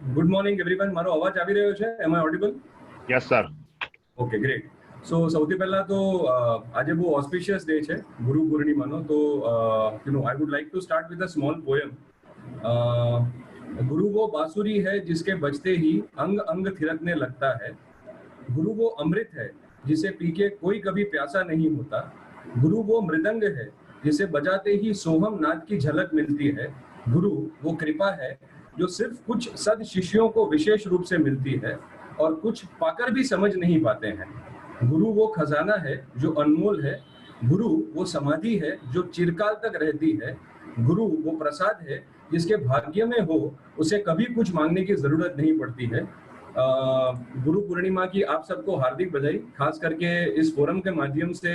Good morning everyone. મારો અવાજ આવી રહ્યો છે? Am I audible? Yes sir. Okay, great. So સૌથી પહેલા તો આજે બહુ auspicious day છે, ગુરુ પૂર્ણિમાનો. તો I would like to start with a small poem. गुरु वो बांसुरी है जिसके बजते ही अंग अंग थिरकने लगता है. गुरु वो अमृत है जिसे पी के कोई कभी प्यासा नहीं होता. गुरु वो मृदंग है जिसे बजाते ही सोहम नाद की झलक मिलती है. गुरु वो कृपा है जो सिर्फ कुछ सद शिष्यों को विशेष रूप से मिलती है और कुछ पाकर भी समझ नहीं पाते हैं. गुरु वो खजाना है जो अनमोल है. गुरु वो समाधि है जो चिरकाल तक रहती है. गुरु वो प्रसाद है जिसके भाग्य में हो उसे कभी कुछ मांगने की जरूरत नहीं पड़ती है. गुरु पूर्णिमा की आप सबको हार्दिक बधाई. खास करके इस फोरम के माध्यम से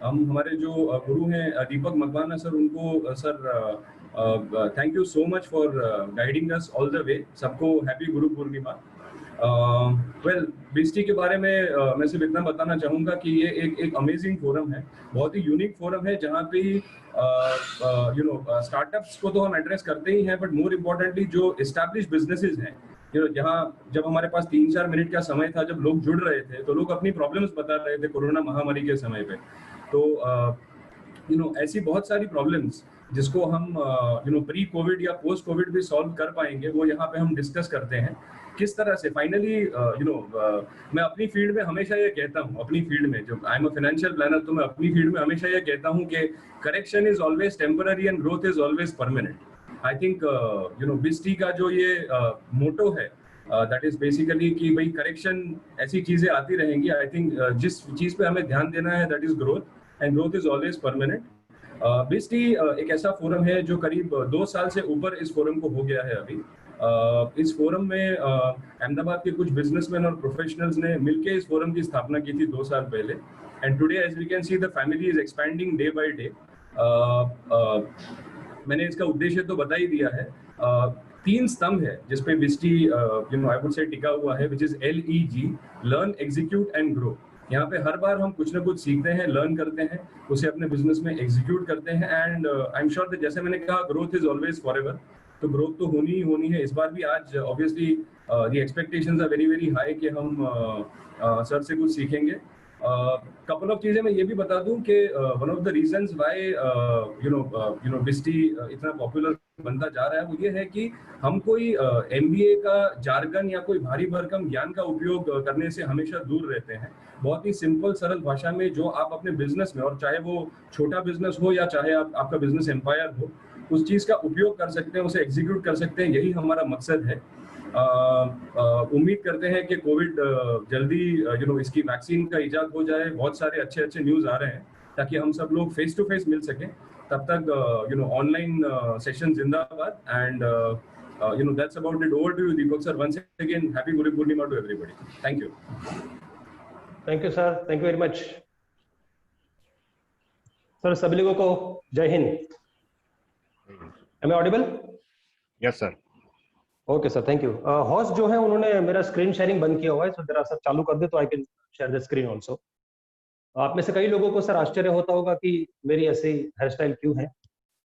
हम हमारे जो गुरु हैं दीपक मकवाना सर, उनको sir thank you so much for guiding us all the way. सबको हैप्पी गुरु पूर्णिमा. वेल, बीस्टी के बारे में मैं सिर्फ इतना बताना चाहूँगा कि ये एक अमेजिंग फोरम है, बहुत ही यूनिक फोरम है, जहाँ पे स्टार्टअप्स को तो हम एड्रेस करते ही हैं, बट मोर इम्पोर्टेंटली जो एस्टैब्लिश बिजनेसेस हैं, जहाँ जब हमारे पास 3-4 मिनट का समय था, जब लोग जुड़ रहे थे तो लोग अपनी प्रॉब्लम्स बता रहे थे कोरोना महामारी के समय पे. तो ऐसी बहुत सारी प्रॉब्लम्स जिसको हम प्री कोविड या पोस्ट कोविड भी सॉल्व कर पाएंगे, वो यहाँ पे हम डिस्कस करते हैं किस तरह से. फाइनली मैं अपनी फील्ड में हमेशा ये कहता हूँ, अपनी फील्ड में जो I am a financial planner, तो मैं अपनी फील्ड में हमेशा ये कहता हूँ कि correction is always temporary and growth is always permanent. I think बिस्टी का जो ये मोटो है, दैट इज बेसिकली कि भाई करेक्शन ऐसी चीजें आती रहेंगी. आई थिंक जिस चीज पे हमें ध्यान देना है that is growth, and growth is always permanent. बिस्टी एक ऐसा फोरम है जो करीब 2 साल से ऊपर इस फोरम को हो गया है अभी. इस फोरम में अहमदाबाद के कुछ बिजनेसमैन और प्रोफेशनल्स ने मिलकर इस फोरम की स्थापना की थी 2 साल पहले. And today as we can see the family is expanding day by day. मैंने इसका उद्देश्य तो बता ही दिया है. 3 स्तंभ है जिसपे बिस्टी आई वुड से टिका हुआ है, which is LEG, learn, execute and grow. यहाँ पे हर बार हम कुछ ना कुछ सीखते हैं, लर्न करते हैं, उसे अपने बिजनेस में एग्जीक्यूट करते हैं. And I am sure that, जैसे मैंने कहा, ग्रोथ इज ऑलवेज फॉरएवर. तो ग्रोथ तो होनी ही होनी है. इस बार भी आज obviously the expectations are very very high कि हम सर से कुछ सीखेंगे. कपल ऑफ चीजें मैं ये भी बता दूं कि one of the reasons why बिस्टी इतना पॉपुलर बनता जा रहा है, वो ये है कि हम कोई MBA का जार्गन या कोई भारी भरकम ज्ञान का उपयोग करने से हमेशा दूर रहते हैं. बहुत ही सिंपल सरल भाषा में जो आप अपने बिजनेस में, और चाहे वो छोटा बिजनेस हो या चाहे आपका बिजनेस एम्पायर हो, उस चीज का उपयोग कर सकते हैं, उसे एग्जीक्यूट कर सकते हैं. यही हमारा मकसद है. उम्मीद करते हैं कि कोविड जल्दी इसकी वैक्सीन का इजाद हो जाए. बहुत सारे अच्छे अच्छे न्यूज आ रहे हैं ताकि हम सब लोग फेस टू फेस मिल सकें. तब तक ऑनलाइन सेशन जिंदाबाद. And that's about it. Over to you, Deepak sir. Once again, happy Guru Purnima to everybody. Thank you. Thank you, sir. Thank you very much. Sir, सभी लोगों को जय Hind. Am I audible? Yes sir. Okay sir, thank you. Host जो है उन्होंने मेरा screen sharing बंद किया हुआ है, सो जरा सर चालू कर दे तो I can share the screen also. आप में से कई लोगों को सर आश्चर्य होता होगा कि मेरी ऐसी हेयर स्टाइल क्यों है.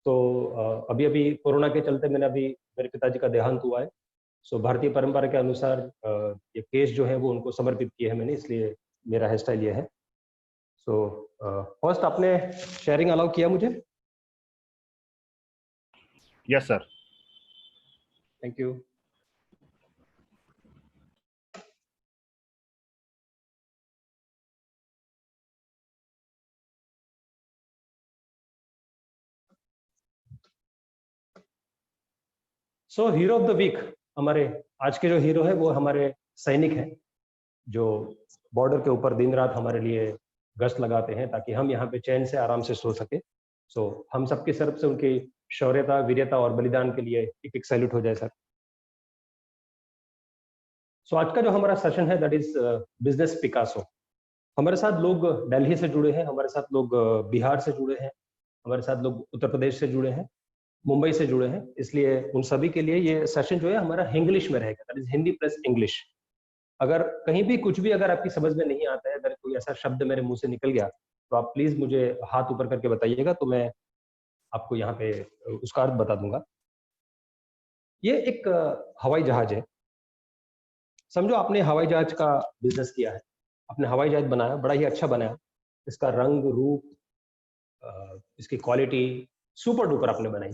तो अभी अभी कोरोना के चलते अभी मेरे पिताजी का देहांत हुआ है. सो भारतीय परंपरा के अनुसार ये केस जो है वो उनको समर्पित किए हैं मैंने, इसलिए मेरा हेयर स्टाइल ये है. सो होस्ट, आपने शेयरिंग अलाउ किया मुझे? Yes sir. Thank you. So hero of the week, हमारे आज के जो हीरो है वो हमारे सैनिक हैं, जो बॉर्डर के ऊपर दिन रात हमारे लिए गश्त लगाते हैं ताकि हम यहाँ पे चैन से आराम से सो सके. सो हम सबकी तरफ से उनकी शौर्यता, वीरता और बलिदान के लिए एक एक सैल्यूट हो जाए सर. सो आज का जो हमारा सेशन है दैट इज बिजनेस पिकासो. हमारे साथ लोग दिल्ली से जुड़े हैं, हमारे साथ लोग बिहार से जुड़े हैं, हमारे साथ लोग उत्तर प्रदेश से जुड़े हैं, मुंबई से जुड़े हैं. इसलिए उन सभी के लिए ये सेशन जो है हमारा इंग्लिश में रहेगा, that is Hindi plus English. अगर कहीं भी कुछ भी अगर आपकी समझ में नहीं आता है, अगर कोई ऐसा शब्द मेरे मुंह से निकल गया, तो आप प्लीज मुझे हाथ ऊपर करके बताइएगा, तो मैं आपको यहाँ पे उसका अर्थ बता दूंगा. ये एक हवाई जहाज है समझो आपने हवाई जहाज का बिजनेस किया है, आपने हवाई जहाज बनाया, बड़ा ही अच्छा बनाया, इसका रंग रूप, इसकी क्वालिटी सुपर डुपर आपने बनाई,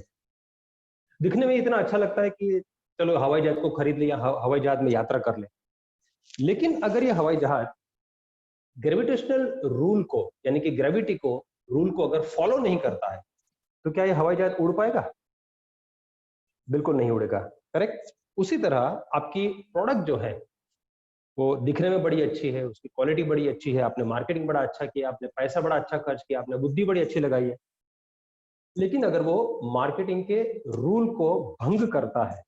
दिखने में इतना अच्छा लगता है कि चलो हवाई जहाज को खरीद लिया, हवाई जहाज में यात्रा कर ले। लेकिन अगर ये हवाई जहाज ग्रेविटेशनल रूल को, यानी कि ग्रेविटी को, रूल को अगर फॉलो नहीं करता है, तो क्या ये हवाई जहाज उड़ पाएगा? बिल्कुल नहीं उड़ेगा, करेक्ट। उसी तरह आपकी प्रोडक्ट जो है वो दिखने में बड़ी अच्छी है, उसकी क्वालिटी बड़ी अच्छी है, आपने मार्केटिंग बड़ा अच्छा किया, आपने पैसा बड़ा अच्छा खर्च किया, आपने बुद्धि बड़ी अच्छी लगाई है, लेकिन अगर वो मार्केटिंग के रूल को भंग करता है,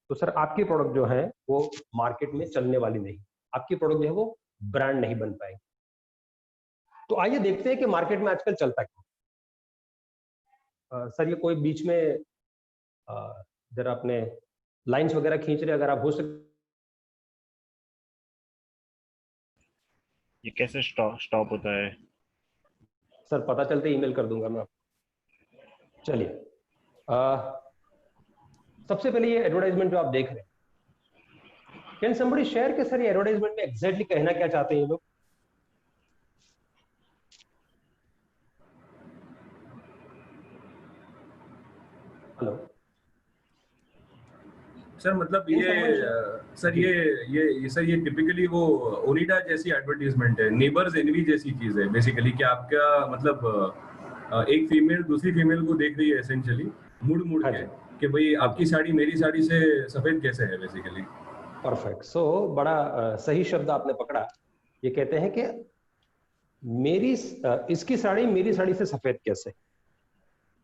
तो सर आपकी प्रोडक्ट जो है वो मार्केट में चलने वाली नहीं, आपकी प्रोडक्ट जो है वो ब्रांड नहीं बन पाएगी। तो आइए देखते हैं कि मार्केट में आजकल चलता क्या। सर ये कोई बीच में जरा अपने लाइंस वगैरह खींच रहे, अगर आप हो सके। ये कैसे स्टॉप होता है? सर पता चलते ईमेल कर दूंगा मैं आपको। चलिए, सबसे पहले ये एडवर्टाइजमेंट जो आप देख रहे हैं, कैन समबडी शेयर के सर ये एडवर्टाइजमेंट में एग्जैक्टली कहना क्या चाहते हैं ये लोग? हेलो सर मतलब Can ये someone share? सर ये टिपिकली वो ओनिडा जैसी एडवर्टीजमेंट है, नेबर्स एनवी जैसी चीज है बेसिकली, कि आपका मतलब एक फीमेल दूसरी फीमेल को देख रही है एसेंशियली मुड़ मुड़ हाँ के, जी, कि भाई हाँ आपकी साड़ी मेरी साड़ी से सफेद कैसे है बेसिकली। परफेक्ट। सो बड़ा सही शब्द आपने पकड़ा। ये कहते हैं कि मेरी इसकी साड़ी मेरी साड़ी से सफेद कैसे,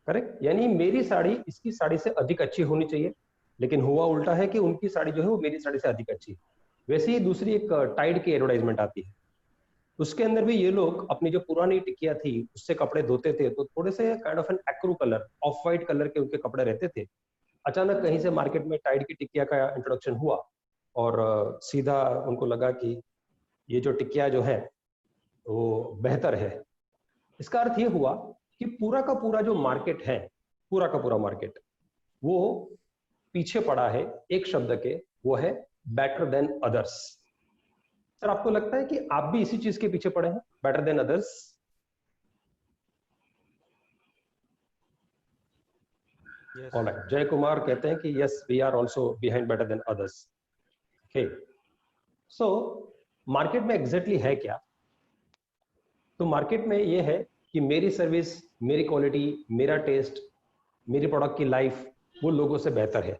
करेक्ट। यानी मेरी साड़ी इसकी साड़ी से अधिक अच्छी होनी चाहिए, लेकिन हुआ उल्टा है कि उनकी साड़ी जो है वो मेरी साड़ी से अधिक अच्छी है। वैसे ही दूसरी एक टाइड की एडवर्टाइजमेंट आती है, उसके अंदर भी ये लोग अपनी जो पुरानी टिकिया थी उससे कपड़े धोते थे, तो थोड़े से kind of an ecru colour, off white colour के उनके कपड़े रहते थे। अचानक कहीं से मार्केट में टाइड की टिकिया का इंट्रोडक्शन हुआ और सीधा उनको लगा कि ये जो टिकिया जो है वो बेहतर है। इसका अर्थ ये हुआ कि पूरा का पूरा जो मार्केट है, पूरा का पूरा मार्केट वो पीछे पड़ा है एक शब्द के, वो है बेटर देन अदर्स। सर आपको लगता है कि आप भी इसी चीज के पीछे पड़े हैं, बेटर देन अदर्स? ऑलराइट, जय कुमार कहते हैं कि yes we are also behind better than others. Okay, so market में एग्जैक्टली है क्या? तो मार्केट में ये है कि मेरी सर्विस, मेरी क्वालिटी, मेरा टेस्ट, मेरी प्रोडक्ट की लाइफ वो लोगों से बेहतर है,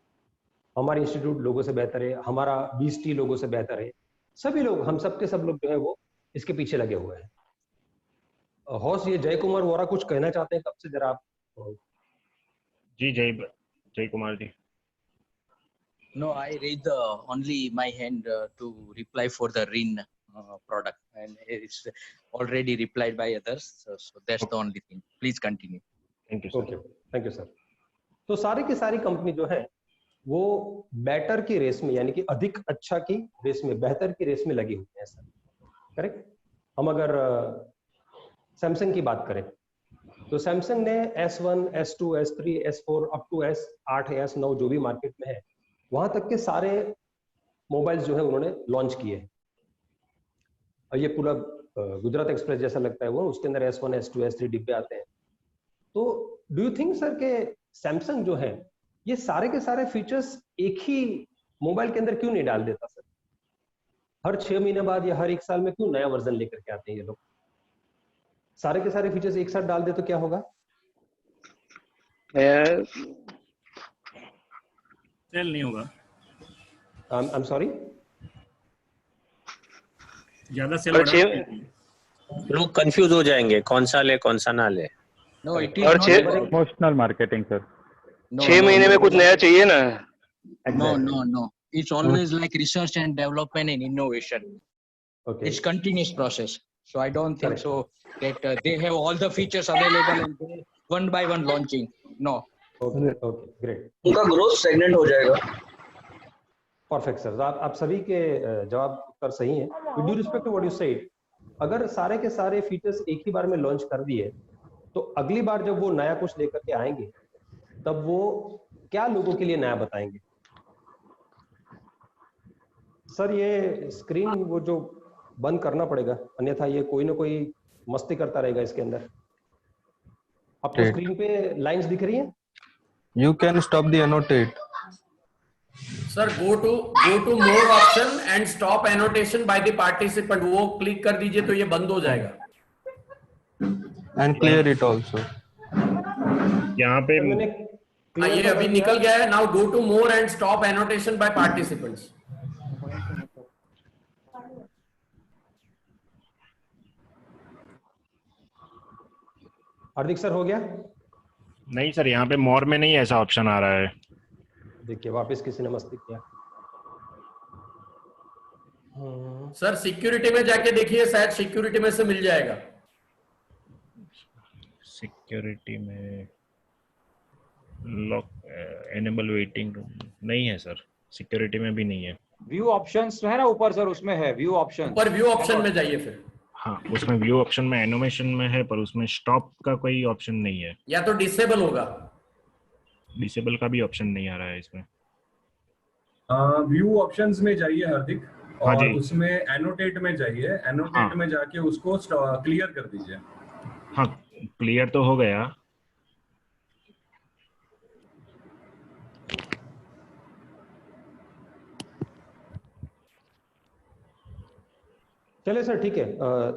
हमारा इंस्टीट्यूट लोगों से बेहतर है, हमारा बीएसटी लोगों से बेहतर है। सभी लोग, हम सब के सब लोग जो है वो इसके पीछे लगे हुए हैं। हौस ये जय कुमार वोरा कुछ कहना चाहते हैं, कब से जरा आप? जी जय Kumar ji. No, I raised only my hand to reply for the RIN product, and it's already replied by others. So that's the only thing. Please continue. Thank you okay, sir. Thank you sir. तो सारी की सारी company जो है वो better की race में, यानी कि अधिक अच्छा की रेस में, बेहतर की रेस में लगी हुई है सर, करेक्ट। हम अगर सैमसंग की बात करें तो सैमसंग ने S1, S2, S3, S4 up to S8 या S9 जो भी मार्केट में है, वहां तक के सारे मोबाइल्स जो है उन्होंने लॉन्च किए हैं। और ये पूरा गुजरात एक्सप्रेस जैसा लगता है वो, उसके अंदर S1, S2, S3 डिब्बे आते हैं। तो डू यू थिंक सर के सैमसंग जो है ये सारे के सारे फीचर्स एक ही मोबाइल के अंदर क्यों नहीं डाल देता सर? हर 6 महीने बाद या हर 1 साल में क्यों नया वर्जन लेकर के आते हैं ये लोग? सारे के सारे फीचर्स एक साथ डाल दे तो क्या होगा? सेल नहीं होगा, आई एम सॉरी, ज्यादा सेल हो रहा है। लोग कंफ्यूज हो जाएंगे कौन सा ले कौन सा ना ले। No, it is और not. Emotional marketing sir, No, 6 महीने में कुछ नया चाहिए ना। No. It's always like research and development and innovation. Okay, It's continuous process. So I don't think Correct. so that they have all the features available and they one by one launching. No. Okay, great, उनका growth stagnant हो जाएगा। Perfect sir. आप सभी के जवाब उत्तर सही हैं। With due respect to what you said, अगर सारे के सारे फीचर्स एक ही बार में लॉन्च कर दिए तो अगली बार जब वो नया कुछ लेकर के आएंगे तब वो क्या लोगों के लिए नया बताएंगे? सर ये स्क्रीन वो जो बंद करना पड़ेगा, अन्यथा ये कोई ना कोई मस्ती करता रहेगा इसके अंदर। आपको ठीक। स्क्रीन पे लाइंस दिख रही हैं? You can stop the annotate sir go to more option and stop annotation by the participant, वो क्लिक कर दीजिए तो ये बंद हो जाएगा। and clear it also. यहाँ पे सर मैंने हाँ, ये अभी निकल गया है। Now go to more and stop annotation by participants. Hardik sir हो गया? नहीं सर, यहाँ पे मोर में नहीं ऐसा ऑप्शन आ रहा है। देखिए वापस किसी ने मस्ती किया। सर सिक्योरिटी में जाके देखिए, शायद सिक्योरिटी में से मिल जाएगा। सिक्योरिटी में लॉक एनेबल वेटिंग रूम नहीं है सर, सिक्योरिटी में भी नहीं है। व्यू ऑप्शंस है ना ऊपर सर, उसमें है व्यू ऑप्शन। ऊपर व्यू ऑप्शन में जाइए फिर। हाँ, उसमें व्यू ऑप्शन में एनिमेशन में है, पर उसमें स्टॉप का कोई ऑप्शन नहीं है। या तो डिसेबल होगा। डिसेबल का भी ऑप्शन नहीं आ रहा है इसमें। व्यू ऑप्शंस में जाइए हार्दिक, हाँ और जी। उसमें एनोटेट में जाइए। एनोटेट हाँ। में जाके उसको क्लियर कर दीजिए। हाँ, क्लियर तो हो गया। चलिए सर ठीक है,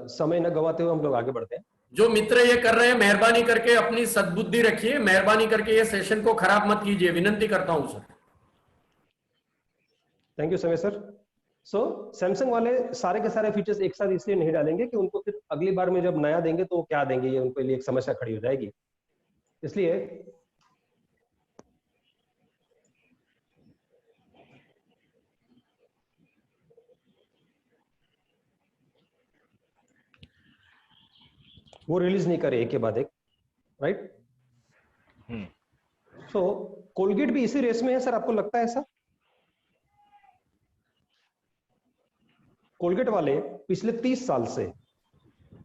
समय न गवाते हुए हम लोग आगे बढ़ते हैं। जो मित्र ये कर रहे हैं, मेहरबानी करके अपनी सद्बुद्धि रखिए, मेहरबानी करके ये सेशन को खराब मत कीजिए, विनंती करता हूं सर। थैंक यू समय सर। सो सैमसंग वाले सारे के सारे फीचर्स एक साथ इसलिए नहीं डालेंगे कि उनको फिर अगली बार में जब नया देंगे तो वो क्या देंगे, ये उनके लिए एक समस्या खड़ी हो जाएगी। इसलिए वो रिलीज नहीं करे एक के बाद एक, राइट? सो कोलगेट भी इसी रेस में है सर, आपको लगता है ऐसा? कोलगेट वाले पिछले 30 साल से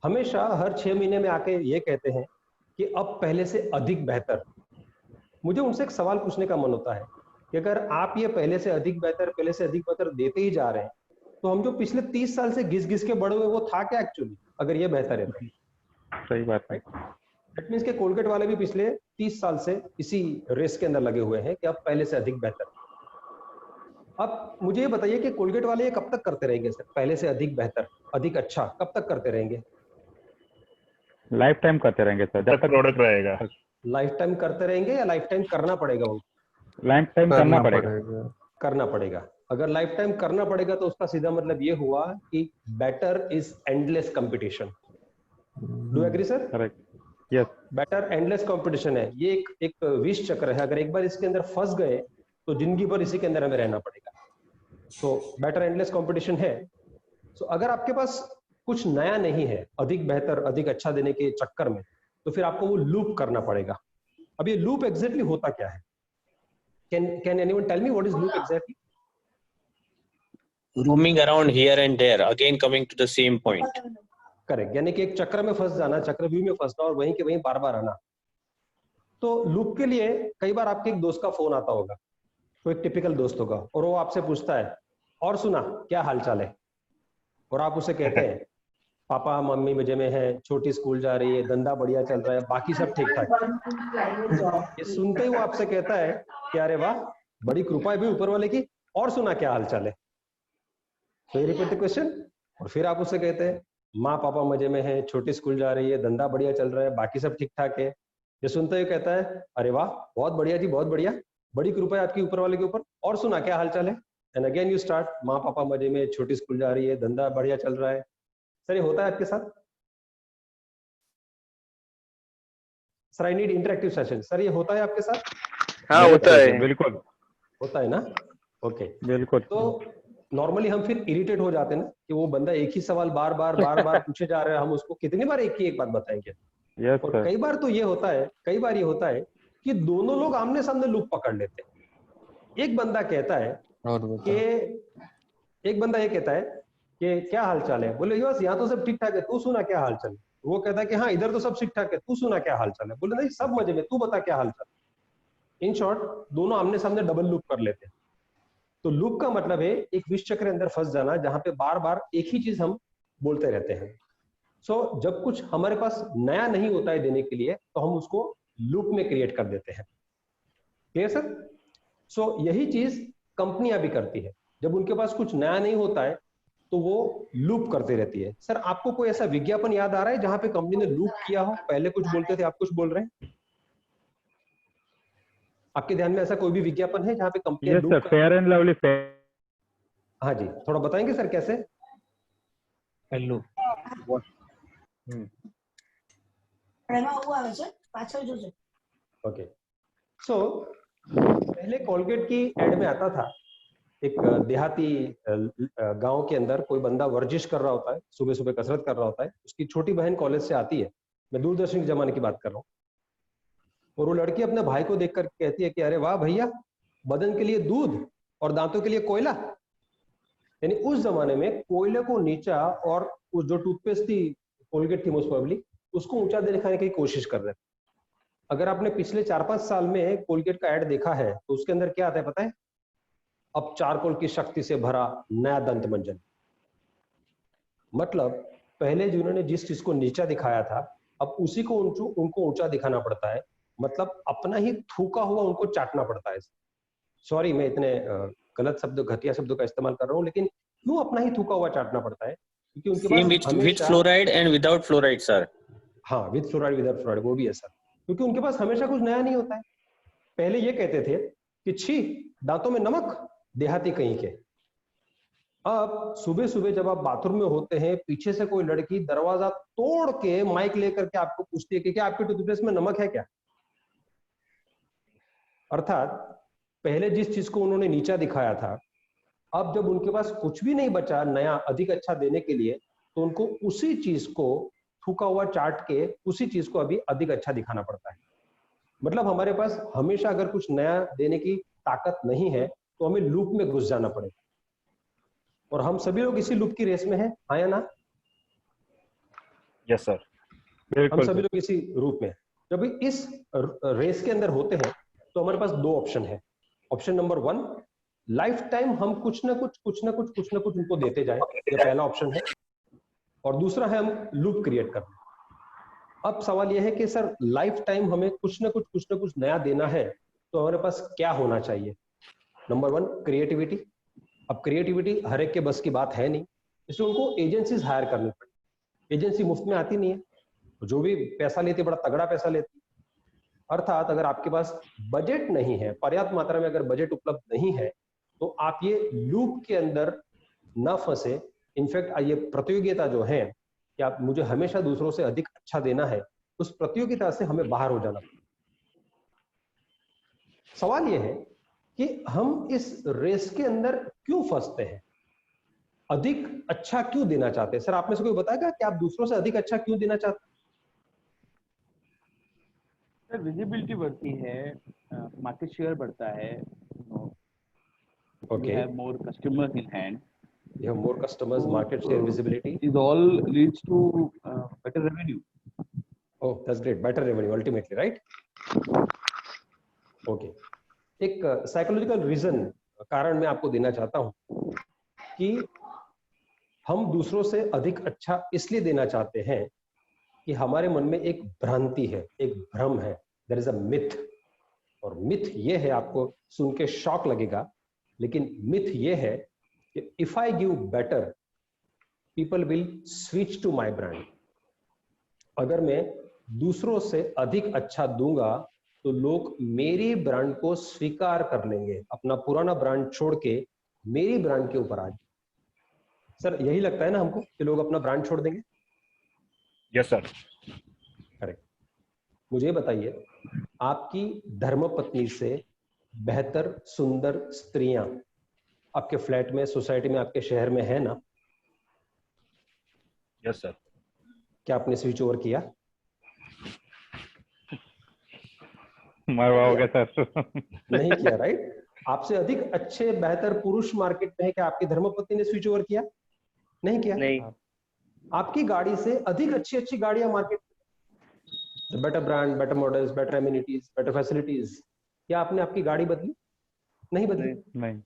हमेशा हर 6 महीने में आके ये कहते हैं कि अब पहले से अधिक बेहतर। मुझे उनसे एक सवाल पूछने का मन होता है कि अगर आप ये पहले से अधिक बेहतर देते ही जा रहे हैं, तो हम जो पिछले 30 साल से घिस घिस के बड़े हुए वो था क्या एक्चुअली, अगर ये बेहतर है तो? सही बात है। दैट मींस के कोलगेट वाले भी पिछले 30 साल से इसी रेस के अंदर लगे हुए हैं कि अब पहले से अधिक बेहतर। अब मुझे ये बताइए कि कोलगेट वाले ये कब तक करते रहेंगे सर, पहले से अधिक बेहतर, अधिक अच्छा कब तक करते रहेंगे? लाइफ टाइम करते रहेंगे सर, जब तक प्रोडक्ट रहेगा। लाइफ टाइम करते रहेंगे या लाइफ टाइम करना पड़ेगा उनको? लाइफ टाइम करना पड़ेगा। करना पड़ेगा। अगर लाइफ टाइम करना पड़ेगा तो उसका सीधा मतलब ये हुआ कि better is endless competition. Do agree sir? Correct, yes. Better endless competition है, ये एक विष चक्र है। अगर एक बार इसके अंदर फंस गए तो जिंदगी भर इसी के अंदर हमें रहना पड़ेगा। तो बेटर एंडलेस कंपटीशन है। सो अगर आपके पास कुछ नया नहीं है अधिक बेहतर अधिक अच्छा देने के चक्कर में, तो फिर आपको वो लूप करना पड़ेगा। अब ये लूप एग्जैक्टली होता क्या है? Can anyone tell me what is loop exactly? Roaming around here and there, again coming to the same point. Correct, यानी कि एक चक्र में फंस जाना, चक्रव्यूह में फंसना और वहीं के वहीं बार बार आना। तो लूप के लिए कई बार आपके एक दोस्त का फोन आता होगा, तो एक टिपिकल दोस्त होगा, और वो आपसे पूछता है और सुना क्या हाल चाल है, और आप उसे कहते हैं पापा मम्मी मजे में है, छोटी स्कूल जा रही है, धंधा बढ़िया चल रहा है, बाकी सब ठीक ठाक। ये सुनते ही वो आपसे कहता है कि अरे वाह बड़ी कृपा है भी ऊपर वाले की, और सुना क्या हाल चाल है। तो रिपीट द क्वेश्चन, और फिर आप उससे कहते हैं माँ पापा मजे में है, छोटी स्कूल जा रही है, धंधा बढ़िया चल रहा है, बाकी सब ठीक ठाक है। ये सुनते हुए कहता है अरे वाह बहुत बढ़िया जी, बहुत बढ़िया, बड़ी कृपा है आपकी ऊपर वाले के ऊपर, और सुना क्या हाल चाल है। एंड अगेन यू स्टार्ट, माँ पापा मजे में, छोटी स्कूल जा रही है, धंधा बढ़िया चल रहा है। सर ये होता है आपके साथ? Sir I need interactive session. Sir ये होता है आपके साथ? हाँ होता है, बिल्कुल होता है ना? ओके बिल्कुल। तो नॉर्मली हम फिर इरिटेट हो जाते हैं ना कि वो बंदा एक ही सवाल बार बार पूछे जा रहा है, हम उसको कितनी बार एक ही एक बात बताएंगे। यस और सर। कई बार तो ये होता है, कई बार ये होता है कि दोनों लोग आमने सामने लूप पकड़ लेते हैं। एक बंदा कहता है कि एक बंदा ये कहता है कि क्या हाल चाल है, बोले बस यहाँ तो सब ठीक ठाक है, तू सुना क्या हाल चाल है। वो कहता है कि हाँ इधर तो सब ठीक ठाक है, तू सुना क्या हाल चाल है। बोले नहीं सब मजे में, तू बता क्या हाल चाल है। इन शॉर्ट दोनों आमने सामने डबल लूप कर लेते हैं। तो लूप का मतलब है एक विष चक्र के अंदर फंस जाना, जहां पे बार बार एक ही चीज हम बोलते रहते हैं। सो जब कुछ हमारे पास नया नहीं होता है देने के लिए, तो हम उसको लूप में क्रिएट कर देते हैं। Clear sir? सो यही चीज कंपनियां भी करती है। जब उनके पास कुछ नया नहीं होता है तो वो लूप करते रहती है। सर आपको कोई ऐसा विज्ञापन याद आ रहा है जहां पे कंपनी ने लूप किया हो? पहले कुछ बोलते थे, आप कुछ बोल रहे हैं? आपके ध्यान में ऐसा कोई भी विज्ञापन है जहां पे company yes sir, fair and lovely. हाँ जी, थोड़ा बताएंगे सर कैसे? हेलो ओके, सो पहले कोलगेट की एड में आता था, एक देहाती गांव के अंदर कोई बंदा वर्जिश कर रहा होता है, सुबह सुबह कसरत कर रहा होता है, उसकी छोटी बहन कॉलेज से आती है, मैं दूरदर्शन के जमाने की बात कर रहा हूँ, और वो लड़की अपने भाई को देखकर कहती है कि अरे वाह भैया, बदन के लिए दूध और दांतों के लिए कोयला। यानी उस जमाने में कोयले को नीचा और उस जो टूथपेस्ट थी, कोलगेट थी मोस्ट प्रोबेबली, उसको ऊंचा दिखाने की कोशिश कर रहे थे। अगर आपने पिछले 4-5 साल में कोलगेट का ऐड देखा है तो उसके अंदर क्या आता है पता है? अब चारकोल की शक्ति से भरा नया दंत मंजन। मतलब पहले जिन्होंने जिस चीज को नीचा दिखाया था, अब उसी को उनको ऊंचा दिखाना पड़ता है। मतलब अपना ही थूका हुआ उनको चाटना पड़ता है। सॉरी, मैं इतने गलत शब्द, घटिया शब्दों का इस्तेमाल कर रहा हूँ, लेकिन क्यों अपना ही थूका हुआ चाटना पड़ता है? क्योंकि उनके पास with fluoride and without fluoride sir. हाँ, विद फ्लोराइड, विदाउट फ्लोराइड, वो भी है सर। क्योंकि उनके पास हमेशा कुछ नया नहीं होता है। पहले ये कहते थे कि छी दांतों में नमक, देहाती कहीं के। अब सुबह सुबह जब आप बाथरूम में होते हैं, पीछे से कोई लड़की दरवाजा तोड़ के माइक लेकर के आपको पूछती है कि क्या आपके टूथपेस्ट में नमक है क्या? अर्थात पहले जिस चीज को उन्होंने नीचा दिखाया था, अब जब उनके पास कुछ भी नहीं बचा नया अधिक अच्छा देने के लिए, तो उनको उसी चीज को थूका हुआ चाट के उसी चीज को अभी अधिक अच्छा दिखाना पड़ता है। मतलब हमारे पास हमेशा अगर कुछ नया देने की ताकत नहीं है तो हमें लूप में घुस जाना पड़ेगा, और हम सभी लोग इसी लूप की रेस में हैं, हाँ या ना? यस सर, हम बिल्कुल सभी सर। लोग इसी रूप में। जब इस रेस के अंदर होते हैं तो हमारे पास दो ऑप्शन है। ऑप्शन नंबर 1, लाइफ टाइम हम कुछ ना कुछ उनको देते जाए, ये पहला ऑप्शन है। और दूसरा है हम लूप क्रिएट करना। अब सवाल यह है कि सर लाइफ टाइम हमें कुछ ना कुछ नया देना है, तो हमारे पास क्या होना चाहिए? Number 1, creativity. अब क्रिएटिविटी हर एक के बस की बात है नहीं, इसलिए उनको एजेंसीज हायर करनी पड़ी। एजेंसी मुफ्त में आती नहीं है, जो भी पैसा लेती है बड़ा तगड़ा पैसा लेती है। अर्थात अगर आपके पास बजट नहीं है, पर्याप्त मात्रा में अगर बजट उपलब्ध नहीं है, तो आप ये लूप के अंदर ना फंसे। इनफैक्ट ये प्रतियोगिता जो है कि आप मुझे हमेशा दूसरों से अधिक अच्छा देना है, उस प्रतियोगिता से हमें बाहर हो जाना। सवाल यह है कि हम इस रेस के अंदर क्यों फंसते हैं? अधिक अच्छा क्यों देना चाहते हैं? सर आप में से कोई बताएगा कि आप दूसरों से अधिक अच्छा क्यों देना चाहते हैं? सर विजिबिलिटी बढ़ती है, मार्केट शेयर बढ़ता है, Okay. you have more customers in hand. You have more customers, market share, visibility. It all leads to better revenue. Oh, that's great. Better revenue ultimately, right? Okay. एक psychological reason, कारण मैं आपको देना चाहता हूं कि हम दूसरों से अधिक अच्छा इसलिए देना चाहते हैं कि हमारे मन में एक भ्रांति है, एक भ्रम है, देयर इज अ मिथ। और मिथ ये है, आपको सुन के शॉक लगेगा, लेकिन मिथ ये है कि if I give better, people will switch to my brand. अगर मैं दूसरों से अधिक अच्छा दूंगा तो लोग मेरी ब्रांड को स्वीकार कर लेंगे, अपना पुराना ब्रांड छोड़ के मेरी ब्रांड के ऊपर आ जाए। सर यही लगता है ना हमको कि लोग अपना ब्रांड छोड़ देंगे? Yes sir. करेक्ट। मुझे बताइए, आपकी धर्मपत्नी से बेहतर सुंदर स्त्रियां आपके फ्लैट में, सोसाइटी में, आपके शहर में है ना? Yes sir. क्या आपने स्विच ओवर किया? मरवाओगे सर। नहीं किया, राइट? आपसे अधिक अच्छे बेहतर पुरुष मार्केट में है, क्या आपकी धर्मपत्नी ने स्विच ओवर किया? नहीं किया। नहीं। आपकी गाड़ी से अधिक अच्छी गाड़ियां मार्केट में, better brand, better models, better amenities, better facilities, क्या आपने आपकी गाड़ी बदली? नहीं बदली। नहीं।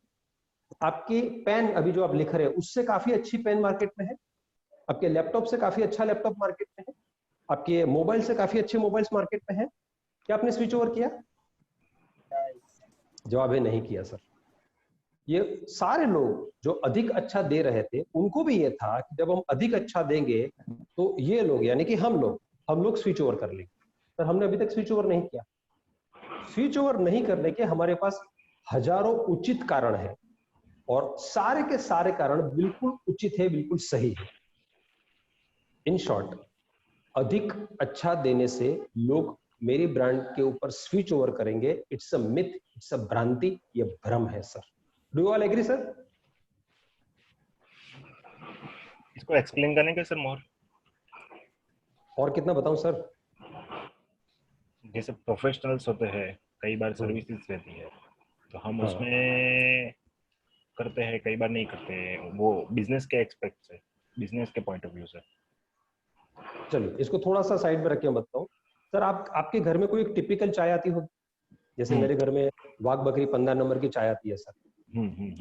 आपकी पेन अभी जो आप लिख रहे हैं उससे काफी अच्छी पेन मार्केट में है, आपके लैपटॉप से काफी अच्छा लैपटॉप मार्केट में है, आपके मोबाइल से काफी अच्छे मोबाइल्स मार्केट में है। क्या आपने स्विच ओवर किया? जवाब है नहीं किया सर। ये सारे लोग जो अधिक अच्छा दे रहे थे उनको भी ये था कि जब हम अधिक अच्छा देंगे तो ये लोग यानी कि हम लोग स्विच ओवर कर लेंगे। सर हमने अभी तक स्विच ओवर नहीं किया। स्विच ओवर नहीं करने के हमारे पास हजारों उचित कारण है और सारे के सारे कारण बिल्कुल उचित है, बिल्कुल सही है। इन शॉर्ट, अधिक अच्छा देने से लोग मेरी ब्रांड के ऊपर स्विच ओवर करेंगे। It's a myth, it's a भ्रांति, ये भ्रम है sir. Do you all agree sir? इसको एक्सप्लेन करेंगे सर मोर? और कितना बताऊं सर? जैसे प्रोफेशनल्स होते हैं, कई बार सर्विसेज रहती है तो हम उसमें करते हैं, कई बार नहीं करते हैं, वो बिजनेस के एक्सपेक्ट से, बिजनेस के पॉइंट ऑफ व्यू से। चलिए इसको थोड़ा सा साइड में रख के मैं बताऊं सर। आपके घर में कोई एक टिपिकल चाय आती होगी, जैसे मेरे घर में वाघ बकरी 15 नंबर की चाय आती है सर।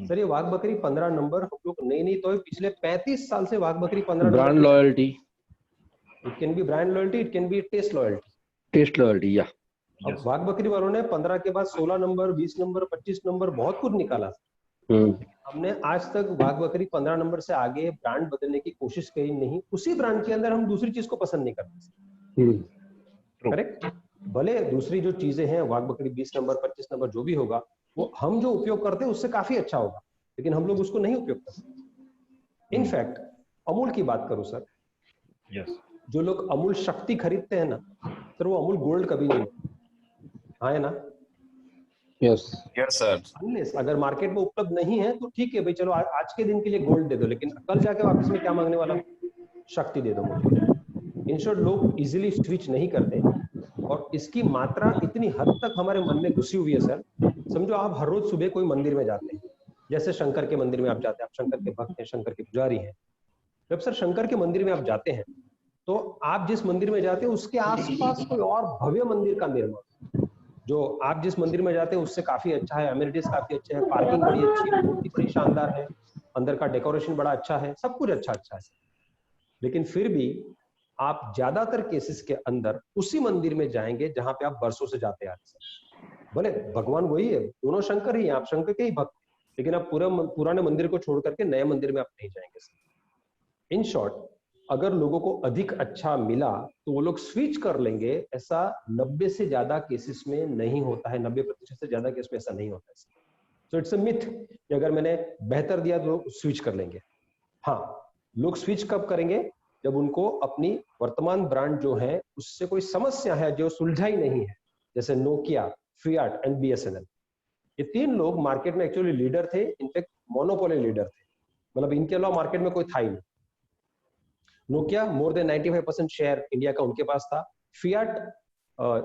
सर ये वाघ बकरी 15 नंबर हम लोग नहीं तो पिछले 35 साल से Wagh Bakri 15 number. Brand loyalty, it can be brand loyalty, it can be test loyalty. Test loyalty, या अब वाघ बकरी वालों ने 15 के बाद 16 नंबर, 20 नंबर, 25 नंबर बहुत कुछ निकाला। हमने आज तक वाघ बकरी 15 नंबर से आगे ब्रांड बदलने की कोशिश करी नहीं। उसी ब्रांड के अंदर हम दूसरी चीज को पसंद नहीं करते। करेक्ट? भले दूसरी जो चीजें हैं वाघ बकरी 20 नंबर, 25 नंबर जो भी होगा वो हम जो उपयोग करते हैं उससे काफी अच्छा होगा, लेकिन हम लोग उसको नहीं उपयोग करते। इनफैक्ट अमूल की बात करूं सर, जो लोग अमूल शक्ति खरीदते हैं ना सर, वो अमूल गोल्ड कभी नहीं, हाँ है ना? Yes sir. अनलेस अगर मार्केट में उपलब्ध नहीं है तो ठीक है भाई, चलो आज के दिन के लिए गोल्ड दे दो, लेकिन कल जाके वापस में क्या मांगने वाला? शक्ति दे दो मुझे। इन शॉर्ट लोग इजीली स्विच नहीं करते और इसकी मात्रा इतनी हद तक हमारे मन में घुसी हुई है सर। समझो आप हर रोज सुबह कोई मंदिर में जाते हैं, जैसे शंकर के मंदिर में आप जाते हैं, आप शंकर के भक्त हैं, शंकर के पुजारी हैं। जब सर शंकर के मंदिर में आप जाते हैं तो आप जिस मंदिर में जाते हैं उसके आसपास कोई और भव्य मंदिर का निर्माण, जो आप जिस मंदिर में जाते हैं उससे काफी अच्छा है, एमिनिटीज काफी अच्छे हैं, पार्किंग बड़ी अच्छी है, मूर्ति बड़ी शानदार है, अंदर का डेकोरेशन बड़ा अच्छा है, सब कुछ अच्छा है। लेकिन फिर भी आप ज्यादातर केसेस के अंदर उसी मंदिर में जाएंगे जहां पे आप बरसों से जाते आ रहे हैं। भले भगवान वही है, दोनों शंकर ही हैं, आप शंकर के ही भक्त, लेकिन आप पुराने मंदिर को छोड़ करके नए मंदिर में आप नहीं जाएंगे। इन शॉर्ट, अगर लोगों को अधिक अच्छा मिला तो वो लोग स्विच कर लेंगे, ऐसा 90 से ज्यादा केसेस में नहीं होता है, 90% से ज्यादा केस में ऐसा नहीं होता है। सो इट्स अ मिथ कि अगर मैंने बेहतर दिया तो स्विच कर लेंगे। हाँ, लोग स्विच कब करेंगे? जब उनको अपनी वर्तमान ब्रांड जो है उससे कोई समस्या है जो सुलझाई नहीं है, जैसे नोकिया, फियाट एंड बीएसएनएल। ये तीन लोग मार्केट में एक्चुअली लीडर थे, इनफैक्ट मोनोपोली लीडर थे, मतलब इनके अलावा मार्केट में कोई था ही नहीं। Nokia more than 95% share India का उनके पास था। फियाट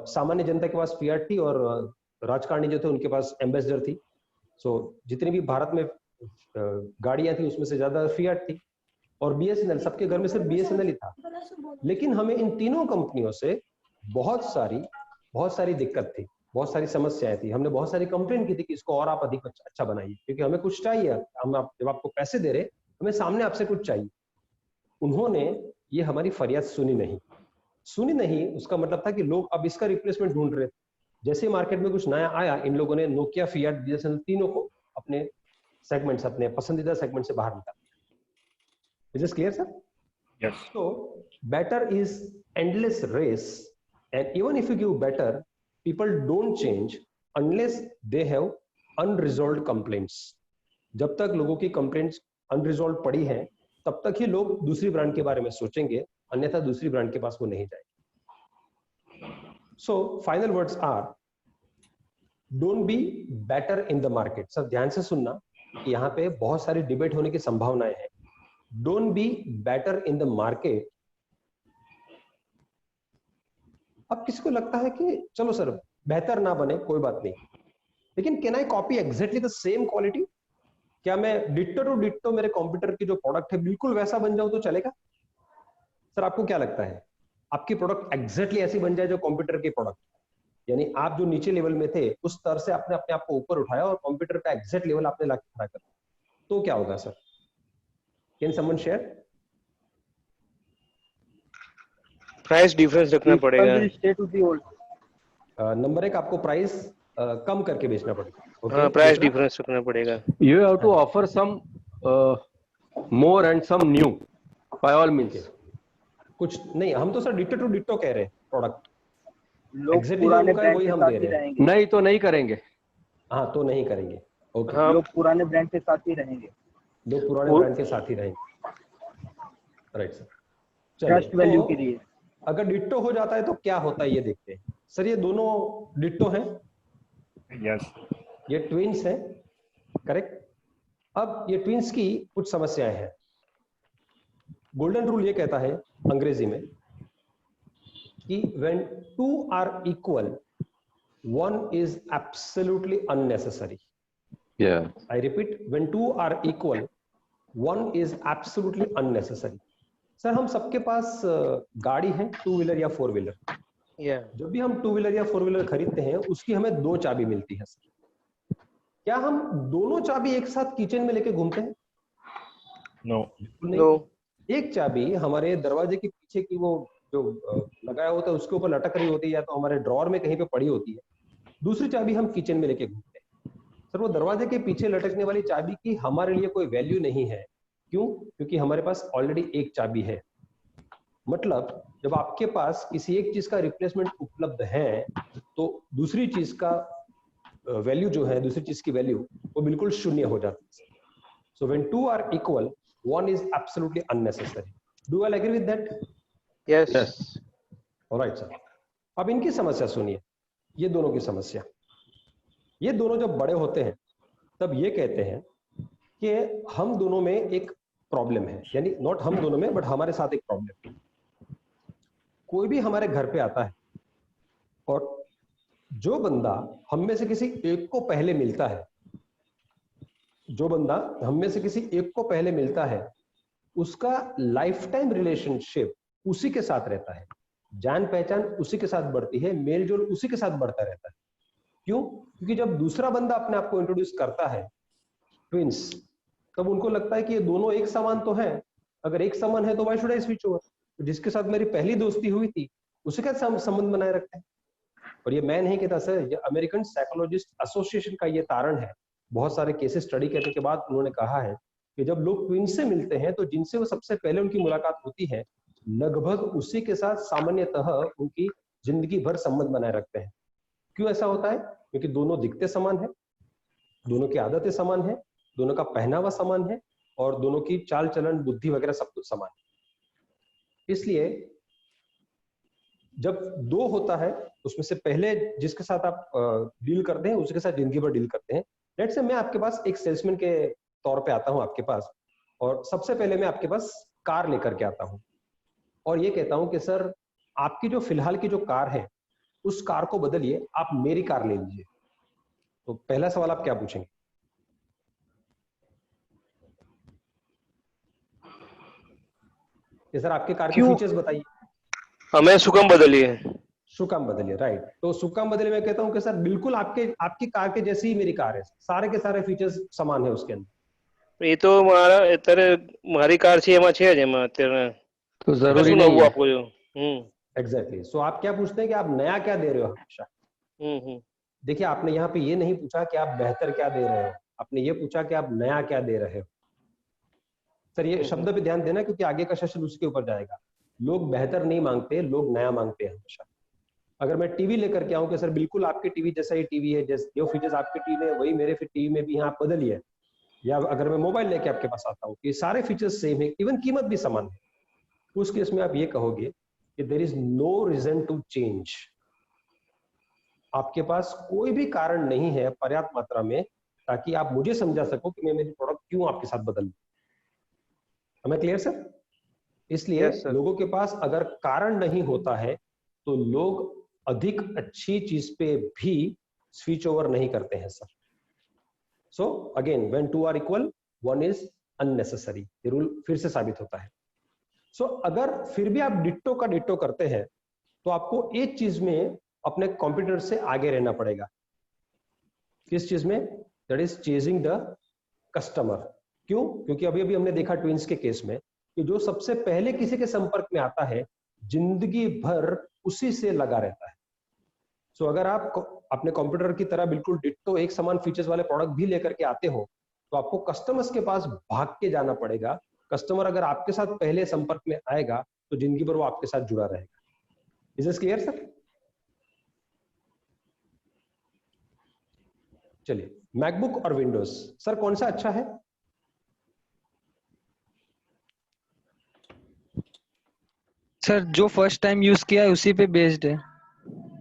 सामान्य जनता के पास फियाट थी और राजकारणी जो थे उनके पास एम्बेसडर थी। सो जितनी भी भारत में गाड़ियां थी उसमें से ज्यादा फियाट थी। और बीएसएनएल, सबके घर में सिर्फ बीएसएनएल ही था। लेकिन हमें इन तीनों कंपनियों से बहुत सारी दिक्कत थी, बहुत सारी समस्याएं थी। हमने बहुत सारी कंप्लेन की थी कि इसको और आप अधिक अच्छा बनाइए, क्योंकि हमें कुछ चाहिए। जब आपको पैसे दे रहे, हमें सामने आपसे कुछ चाहिए। उन्होंने ये हमारी फरियाद सुनी नहीं। उसका मतलब था कि लोग अब इसका रिप्लेसमेंट ढूंढ रहे थे। जैसे मार्केट में कुछ नया आया, इन लोगों ने नोकिया, फियाट, बीएसएनएल तीनों को अपने सेगमेंट्स, अपने पसंदीदा सेगमेंट से बाहर निकाल दिया। Is this clear, sir? Yes. So better is endless race, and even if you give better, people don't change unless they have unresolved complaints. जब तक लोगों की complaints unresolved पड़ी हैं, तब तक ही लोग दूसरी ब्रांड के बारे में सोचेंगे, अन्यथा दूसरी ब्रांड के पास वो नहीं जाएंगे। So final words are, don't be better in the market. Sir ध्यान से सुनना, यहाँ पे बहुत सारी डिबेट होने की संभावनाएं हैं। Don't be better in the market. अब किसी को लगता है कि चलो सर बेहतर ना बने कोई बात नहीं, लेकिन can I copy exactly the same quality? क्या मैं डिट्टो टू डिट्टो मेरे कंप्यूटर की जो प्रोडक्ट है बिल्कुल वैसा बन जाऊं तो चलेगा? सर आपको क्या लगता है, आपकी प्रोडक्ट एग्जैक्टली ऐसी बन जाए जो कंप्यूटर की प्रोडक्ट, यानी आप जो नीचे लेवल में थे उस स्तर से आपने अपने आप को ऊपर उठाया और कंप्यूटर का एग्जैक्ट लेवल आपने लाके खड़ा कर दिया, तो क्या होगा sir? Can someone share? Price difference रखना पड़ेगा। नंबर एक, आपको प्राइस कम करके बेचना पड़ेगा। हाँ, प्राइस डिफरेंस रखना पड़ेगा। You have to offer some more and some new by all means. कुछ नहीं, हम तो सर डिटो टू डिटो कह रहे हैं प्रोडक्ट। लोग पुराने ब्रांड वही के हम साथ दे ही रहे हैं। रहेंगे। नहीं तो नहीं करेंगे। हाँ, तो नहीं करेंगे। ओके, हाँ, लोग पुराने ब्रांड के साथ ही रहेंगे। लोग पुराने ब्रांड के साथ ही रहेंगे। Right sir. ट्रस्ट वैल्यू के लिए। अगर डिट्टो हो जाता है तो क्या होता है ये देखते हैं। सर ये दोनों डिट्टो हैं, यस, ये ट्विंस हैं, करेक्ट। अब ये ट्विंस की कुछ समस्याएं हैं। गोल्डन रूल ये कहता है अंग्रेजी में कि when two are equal, one is absolutely unnecessary. Yeah. I repeat, when two are equal, one is absolutely unnecessary. Sir हम सबके पास गाड़ी है, टू व्हीलर या फोर व्हीलर। जब भी हम टू व्हीलर या फोर व्हीलर खरीदते हैं उसकी हमें दो चाबी मिलती है सर। क्या हम दोनों चाबी एक साथ किचन में लेके घूमते हैं? नो, नहीं। एक चाबी हमारे दरवाजे के पीछे की वो जो लगाया होता है उसके ऊपर लटक रही होती है, या तो हमारे ड्रॉर में कहीं पे पड़ी होती है। दूसरी चाबी हम किचन में लेके घूमते हैं। सर वो दरवाजे के पीछे लटकने वाली चाबी की हमारे लिए कोई वैल्यू नहीं है। क्यों? क्योंकि हमारे पास ऑलरेडी एक चाबी है। मतलब जब आपके पास किसी एक चीज का रिप्लेसमेंट उपलब्ध है तो दूसरी चीज का वैल्यू जो है, दूसरी चीज की वैल्यू वो बिल्कुल शून्य हो जाती है। So when two are equal, one is absolutely unnecessary. Do I agree with that? Yes. Alright sir. अब इनकी समस्या सुनिए, ये दोनों की समस्या। ये दोनों जब बड़े होते हैं तब ये कहते हैं कि हम दोनों में एक प्रॉब्लम है, यानी नॉट हम दोनों में बट हमारे साथ एक प्रॉब्लम है। कोई भी हमारे घर पे आता है और जो बंदा हम में से किसी एक को पहले मिलता है, जो बंदा हम में से किसी एक को पहले मिलता है, उसका लाइफ टाइम रिलेशनशिप उसी के साथ रहता है, जान पहचान उसी के साथ बढ़ती है, मेल जोल उसी के साथ बढ़ता रहता है। क्यों? क्योंकि जब दूसरा बंदा अपने आप को इंट्रोड्यूस करता है, ट्विंस, तब उनको लगता है कि ये दोनों एक समान तो हैं। अगर एक समान है तो why should I switch over? जिसके साथ मेरी पहली दोस्ती हुई थी उसी के साथ संबंध बनाए रखते हैं। और ये मैं नहीं कहता सर, ये अमेरिकन साइकोलॉजिस्ट एसोसिएशन का ये तारण है। बहुत सारे केसेस स्टडी करने के बाद उन्होंने कहा है कि जब लोग ट्विंस से मिलते हैं तो जिनसे वो सबसे पहले उनकी मुलाकात होती है, लगभग उसी के साथ सामान्यतः उनकी जिंदगी भर संबंध बनाए रखते हैं। क्यों ऐसा होता है? क्योंकि दोनों दिखते समान है, दोनों की आदतें समान है, दोनों का पहनावा समान है और दोनों की चाल चलन, बुद्धि वगैरह सब कुछ समान है। इसलिए जब दो होता है उसमें से पहले जिसके साथ आप डील करते हैं उसके साथ जिंदगी भर डील करते हैं। लेट्स से मैं आपके पास एक सेल्समैन के तौर पे आता हूं आपके पास, और सबसे पहले मैं आपके पास कार लेकर के आता हूं और ये कहता हूं कि सर आपकी जो फिलहाल की जो कार है उस कार को बदलिए, आप मेरी कार ले लीजिए। तो पहला सवाल आप क्या पूछेंगे? कि सर आपके कार के फीचर्स बताइए। हमें सुकम बदलिए। सुकम बदलिए, राइट। तो सुकम बदलिए मैं कहता हूं कि सर बिल्कुल आपकी कार के जैसी ही मेरी कार है, सारे के सारे फीचर्स समान है उसके अंदर। ये तो मारी कार છે એમાં છે જ એમાં અત્યારે तो जरूरी नहीं है आपको जो एग्जैक्टली। सो आप क्या पूछते हैं कि आप नया क्या दे रहे हो हमेशा। देखिए आपने यहाँ पे ये नहीं पूछा कि आप बेहतर क्या दे रहे हो, आपने ये पूछा कि आप नया क्या दे रहे हो। सर ये शब्द पे ध्यान देना क्योंकि आगे का सेशन उसके ऊपर जाएगा। लोग बेहतर नहीं मांगते, लोग नया मांगते हैं हमेशा। अगर मैं टीवी लेकर के आऊं कि सर बिल्कुल आपके टीवी जैसा ही टीवी है, जो फीचर्स आपके टीवी में वही मेरे टीवी में भी, आप बदलिए। या अगर मैं मोबाइल लेके आपके पास आता हूँ कि सारे फीचर्स सेम है, इवन कीमत भी समान है, उस केस में आप ये कहोगे कि there is no reason to change. आपके पास कोई भी कारण नहीं है पर्याप्त मात्रा में ताकि आप मुझे समझा सको कि मैं मेरी प्रोडक्ट क्यों आपके साथ बदल। हमें क्लियर सर? इसलिए लोगों के पास अगर कारण नहीं होता है तो लोग अधिक अच्छी चीज पे भी स्विच ओवर नहीं करते हैं sir. So again when two are equal, one is unnecessary. ये रूल फिर से साबित होता है। सो अगर फिर भी आप डिट्टो का डिट्टो करते हैं तो आपको एक चीज में अपने कॉम्पिटिटर से आगे रहना पड़ेगा। किस चीज में? That is chasing the customer. क्यों? क्योंकि अभी अभी हमने देखा ट्विंस के केस में कि जो सबसे पहले किसी के संपर्क में आता है जिंदगी भर उसी से लगा रहता है। सो अगर आप अपने कंप्यूटर की तरह बिल्कुल डिट्टो एक समान फीचर्स वाले प्रोडक्ट भी लेकर के आते हो तो आपको कस्टमर्स के पास भाग के जाना पड़ेगा। कस्टमर अगर आपके साथ पहले संपर्क में आएगा तो जिंदगी भर वो आपके साथ जुड़ा रहेगा। Is this clear sir? चलिए, मैकबुक और विंडोज सर कौन सा अच्छा है? सर जो फर्स्ट टाइम यूज किया है उसी पे बेस्ड है।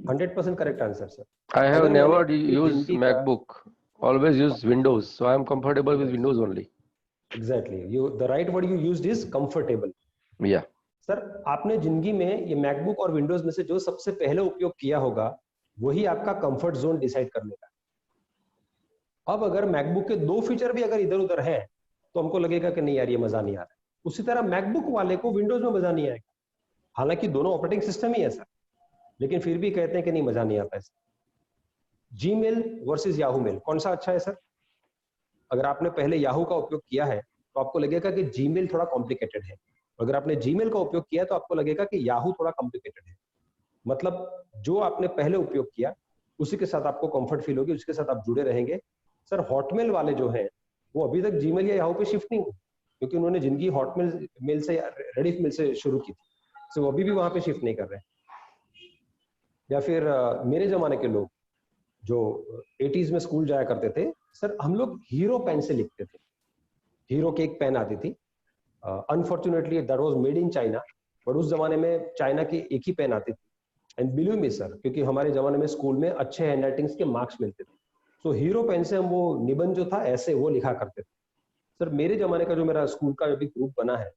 100% correct answer sir. I have never used MacBook. Always use Windows, so I am comfortable with Windows only. Exactly. The right word you used is comfortable. Yeah. Sir आपने जिंदगी में ये MacBook और विंडोज में से जो सबसे पहले उपयोग किया होगा वही आपका कंफर्ट जोन डिसाइड करने का। अब अगर मैकबुक के 2 फीचर भी अगर इधर उधर है तो हमको लगेगा कि नहीं यार ये मजा नहीं आ रहा। उसी तरह मैकबुक वाले को विंडोज में मजा नहीं आएगा, हालांकि दोनों ऑपरेटिंग सिस्टम ही है सर, लेकिन फिर भी कहते हैं कि नहीं मजा नहीं आता है। जीमेल वर्सेस याहू मेल कौन सा अच्छा है सर? अगर आपने पहले याहू का उपयोग किया है तो आपको लगेगा कि जीमेल थोड़ा कॉम्प्लिकेटेड है, अगर आपने जीमेल का उपयोग किया तो आपको लगेगा कि याहू थोड़ा कॉम्प्लिकेटेड है। मतलब जो आपने पहले उपयोग किया उसी के साथ आपको कंफर्ट फील होगी, उसके साथ आप जुड़े रहेंगे। सर हॉटमेल वाले जो हैं वो अभी तक जीमेल या याहू पे शिफ्ट नहीं हुए क्योंकि उन्होंने जिंदगी हॉटमेल मेल से रेडिफ मेल से शुरू की थी, तो वो अभी भी वहां पे शिफ्ट नहीं कर रहे। या फिर मेरे जमाने के लोग जो 80s में स्कूल जाया करते थे सर, हम लोग हीरो पेन से लिखते थे। हीरो की एक पेन आती थी, unfortunately that was made in China, but उस जमाने में चाइना की एक ही पेन आती थी। एंड बिलीव मी सर, क्योंकि हमारे जमाने में स्कूल में अच्छे हैंडराइटिंग्स के मार्क्स मिलते थे, तो हीरो पेन से हम वो निबंध जो था ऐसे वो लिखा करते थे। सर मेरे जमाने का जो मेरा स्कूल का अभी ग्रुप बना है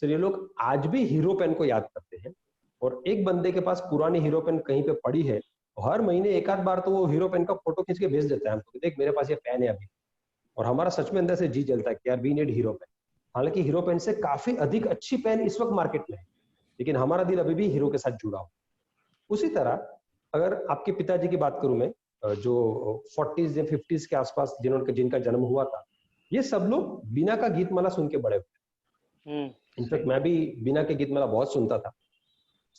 सर, ये लोग आज भी हीरो पेन को याद करते हैं और एक बंदे के पास पुरानी हीरो पेन कहीं पे पड़ी है, हर महीने एक आध बार तो वो हीरो पेन का फोटो खींच के भेज देता है हमको, देख मेरे पास ये पेन है अभी। और हमारा सच में अंदर से जी जलता है कि यार वी नीड हीरो पेन। हालांकि हीरो पेन से काफी अधिक अच्छी पेन इस वक्त मार्केट में है, लेकिन हमारा दिल अभी भी हीरो के साथ जुड़ा हो। उसी तरह अगर आपके पिताजी की बात करूं मैं, जो 40s या 50s के आसपास जिनका जन्म हुआ था, ये सब लोग बीना का गीतमाला सुन के बड़े हुए। इनफैक्ट मैं भी बीना के गीतमाला बहुत सुनता था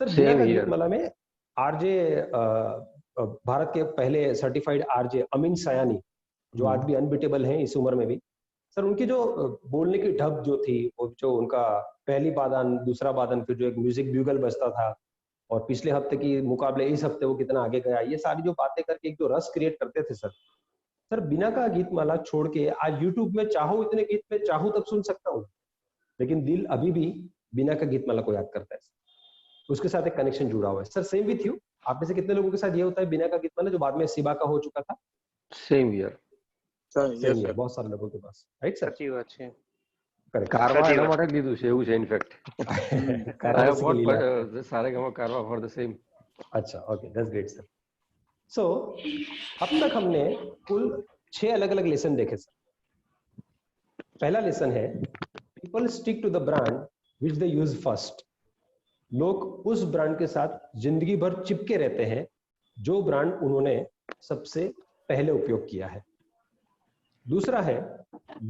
सर। बीना का गीतमाला में आरजे भारत के पहले सर्टिफाइड आरजे अमीन सयानी, जो आज भी अनबीटेबल हैं इस उम्र में भी सर, उनकी जो बोलने की ढब जो थी, वो जो उनका पहली बादान दूसरा बादान, फिर जो एक म्यूजिक ब्यूगल बजता था और पिछले हफ्ते की मुकाबले इस हफ्ते वो कितना आगे गया, ये सारी जो बातें करके एक जो रस क्रिएट करते थे सर बिना का गीतमाला छोड़ के आज यूट्यूब में चाहो इतने गीत में चाहूं तब सुन सकता हूँ, लेकिन दिल अभी भी बिना का गीतमाला को याद करता है, उसके साथ एक कनेक्शन जुड़ा हुआ है। सर सेम विथ यू, आप में से कितने लोगों के साथ ये होता है बिना का गीतमाला जो बाद में सिबा का हो चुका था? सेम हियर सर, बहुत सारे लोगों के पास, राइट सर? अच्छी बात है। कारवा એના માટે જ લીધું છે એવું છે in fact. I have bought Saregama कारवा फॉर द सेम। अच्छा, ओके, दैट्स ग्रेट सर। सो अब तक हमने कुल 6 अलग अलग लेसन देखे सर। पहला लेसन है people stick to the brand which they use first. लोग उस ब्रांड के साथ जिंदगी भर चिपके रहते हैं जो ब्रांड उन्होंने सबसे पहले उपयोग किया है। दूसरा है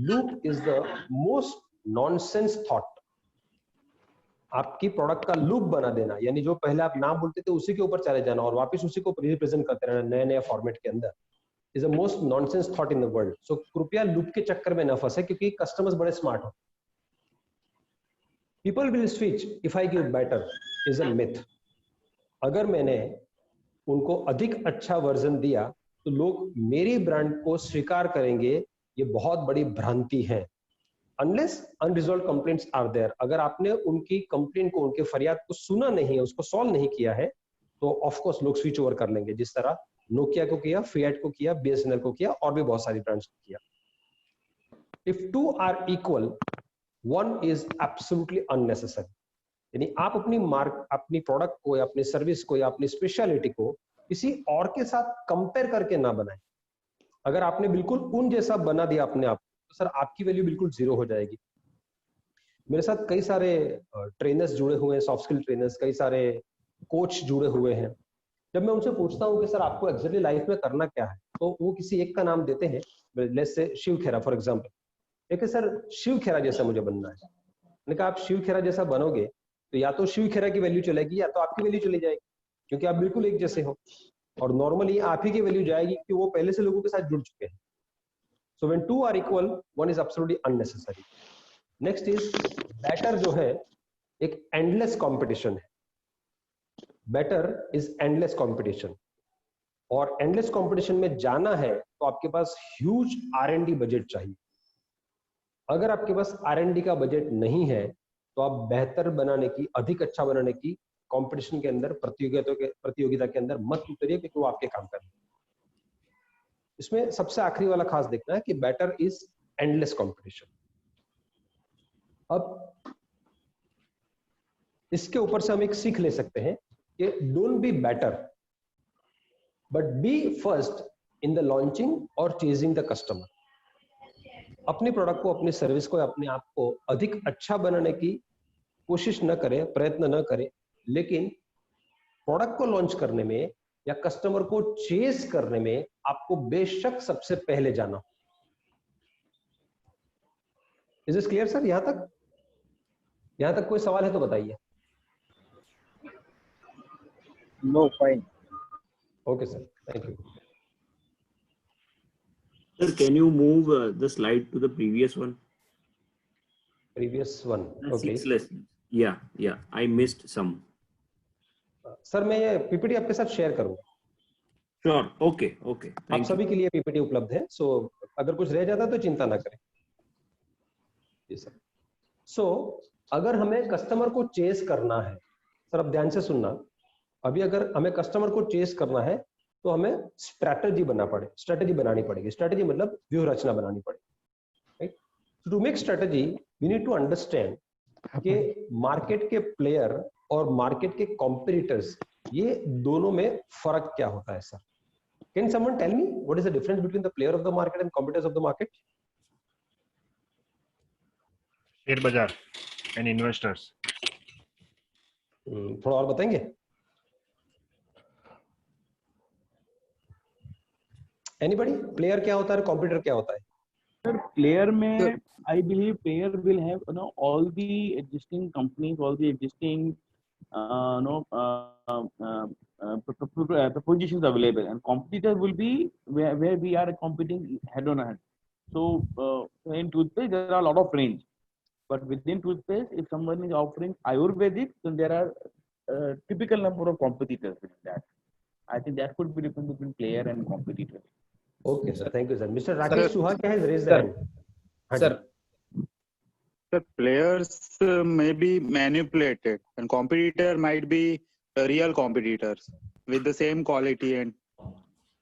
loop is the most nonsense thought. आपकी प्रोडक्ट का लूप बना देना, यानी जो पहले आप नाम बोलते थे उसी के ऊपर चले जाना और वापस उसी को रिप्रेजेंट करते रहना नए नए फॉर्मेट के अंदर, is the most nonsense thought in the world. So कृपया लूप के चक्कर में न फंसे क्योंकि कस्टमर्स बड़े स्मार्ट हो। People will switch if I give better is a myth. अगर मैंने उनको अधिक अच्छा वर्जन दिया तो लोग मेरी ब्रांड को स्वीकार करेंगे, ये बहुत बड़ी भ्रांति है। Unless unresolved complaints are there, अगर आपने उनकी कंप्लेंट को, उनके फरियाद को सुना नहीं है, उसको सॉल्व नहीं किया है, तो ऑफ कोर्स लोग स्विच ओवर कर लेंगे, जिस तरह नोकिया को किया, फिएट को किया, बीएसएनएल को किया और भी बहुत सारी ब्रांड्स को किया। If two are equal one is absolutely unnecessary. यानी आप अपनी प्रोडक्ट को या अपनी सर्विस को या अपनी स्पेशलिटी को किसी और के साथ कंपेयर करके ना बनाएं। अगर आपने बिल्कुल उन जैसा बना दिया अपने आप तो सर आपकी वैल्यू बिल्कुल जीरो हो जाएगी। मेरे साथ कई सारे ट्रेनर्स जुड़े हुए हैं, सॉफ्ट स्किल ट्रेनर्स, कई सारे कोच जुड़े हुए हैं। जब मैं उनसे पूछता हूँ कि सर आपको एक्चुअली लाइफ में करना क्या है, तो वो किसी एक का नाम देते हैं, let's say Shiv Khera for example. एक है सर शिव खेरा जैसा मुझे बनना है। मैंने कहा आप शिव खेरा जैसा बनोगे तो या तो शिव खेरा की वैल्यू चलेगी या तो आपकी वैल्यू चली जाएगी, क्योंकि आप बिल्कुल एक जैसे हो, और नॉर्मली आप ही की वैल्यू जाएगी कि वो पहले से लोगों के साथ जुड़ चुके हैं। So when two are equal one is absolutely unnecessary. Next is better जो है एक एंडलेस कंपटीशन है। बेटर इज एंडलेस कंपटीशन, और एंडलेस कंपटीशन में जाना है तो आपके पास ह्यूज R&D बजट चाहिए। अगर आपके पास R&D का बजट नहीं है तो आप बेहतर बनाने की, अधिक अच्छा बनाने की कंपटीशन के अंदर, प्रतियोगिता के अंदर मत उतरिए, क्योंकि वो आपके काम करेंगे। इसमें सबसे आखिरी वाला खास देखना है कि बेटर इज एंडलेस कंपटीशन। अब इसके ऊपर से हम एक सीख ले सकते हैं कि don't be better but be first in the launching और चेजिंग द कस्टमर। अपने प्रोडक्ट को, अपनी सर्विस को, अपने आप को अधिक अच्छा बनाने की कोशिश न करें, प्रयत्न न करें, लेकिन प्रोडक्ट को लॉन्च करने में या कस्टमर को चेस करने में आपको बेशक सबसे पहले जाना हो। Is this clear sir? यहां तक कोई सवाल है तो बताइए। No, fine. Okay sir, thank you. Sir, can you move the slide to the previous one? Previous one, okay. 6 lessons. Yeah, I missed some. Sir मैं ये पीपीटी आपके साथ शेयर करूंगा। Sure, okay. आप सभी के लिए पीपीटी उपलब्ध है, सो अगर कुछ रह जाता तो चिंता ना करें। जी सर। सो अगर हमें कस्टमर को चेस करना है, सर आप ध्यान से सुनना, अभी अगर हमें कस्टमर को चेस करना है तो हमें स्ट्रैटेजी बनानी पड़ेगी। स्ट्रैटेजी मतलब व्यूह रचना बनानी पड़ेगी, right? To make strategy we need to understand कि मार्केट के प्लेयर और मार्केट के कॉम्पिटिटर्स, ये दोनों में फर्क क्या होता है sir? Can someone tell me what is the difference between the player of the market and competitors of the market? Share बाजार एंड इन्वेस्टर्स। थोड़ा और बताएंगे? एनीबॉडी? प्लेयर क्या होता है, कॉम्पिटिटर क्या होता है? Sir, player में I believe player will have all the existing companies, all the existing propositions available, and competitor will be where we are competing head on head. So in toothpaste there are a lot of range, but within toothpaste if someone is offering Ayurvedic, then there are typical number of competitors in that. I think that could be difference between player and competitor. Okay sir, thank you sir. Mr. Rakesh Suhagia has raised their hand. Sir, players may be manipulated and competitor might be real competitors with the same quality and.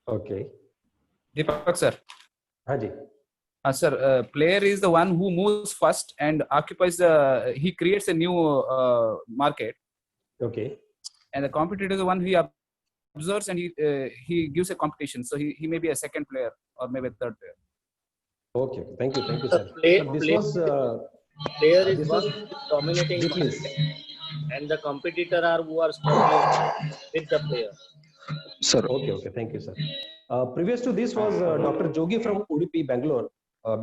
Okay. Deepak sir. हाँ जी. Sir, player is the one who moves first and occupies he creates a new market. Okay. And the competitor is the one who observes and he gives a competition. So he may be a second player or maybe a third player. Okay, thank you sir. Player is one dominating market, and the competitor are who are struggling with the player. Sir, okay, thank you sir. Previous to this was Dr. Jogi from Udupi, Bangalore.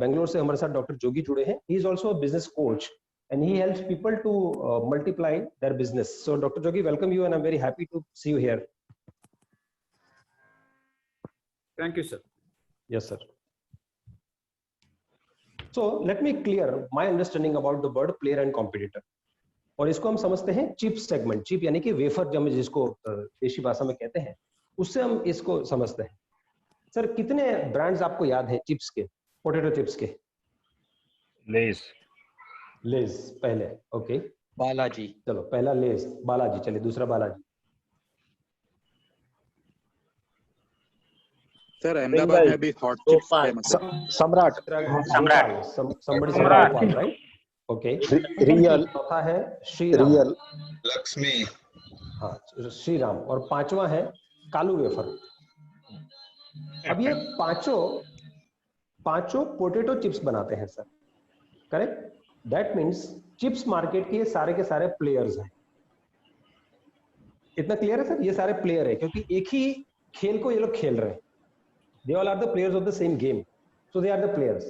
Bangalore से हमारे साथ Dr. Jogi जुड़े हैं. He is also a business coach and he helps people to multiply their business. So Dr. Jogi, welcome you, and I'm very happy to see you here. Thank you sir. Yes sir. So let me clear my understanding about the word player and competitor. और इसको हम समझते हैं chip segment, chip यानी कि wafer जो हम जिसको देशी भाषा में कहते हैं, उससे हम इसको समझते हैं। सर कितने ब्रांड्स आपको याद है चिप्स के, पोटैटो चिप्स के? लेज पहले, ओके। बालाजी, चलो पहला लेज, बालाजी, चलिए दूसरा बालाजी। सर अहमदाबाद में भी हॉट चिप्स फेमस है। सम्राट, राइट, ओके। रियल, चौथा है श्रीराम, रियल, लक्ष्मी, हाँ श्रीराम, और पांचवा है कालू वेफर। अब ये पांचों पोटैटो चिप्स बनाते हैं sir, correct? That means chips market के सारे के सारे प्लेयर्स हैं। इतना क्लियर है सर? ये सारे प्लेयर है क्योंकि एक ही खेल को ये लोग खेल रहे हैं। They all are the players of the same game, so they are the players.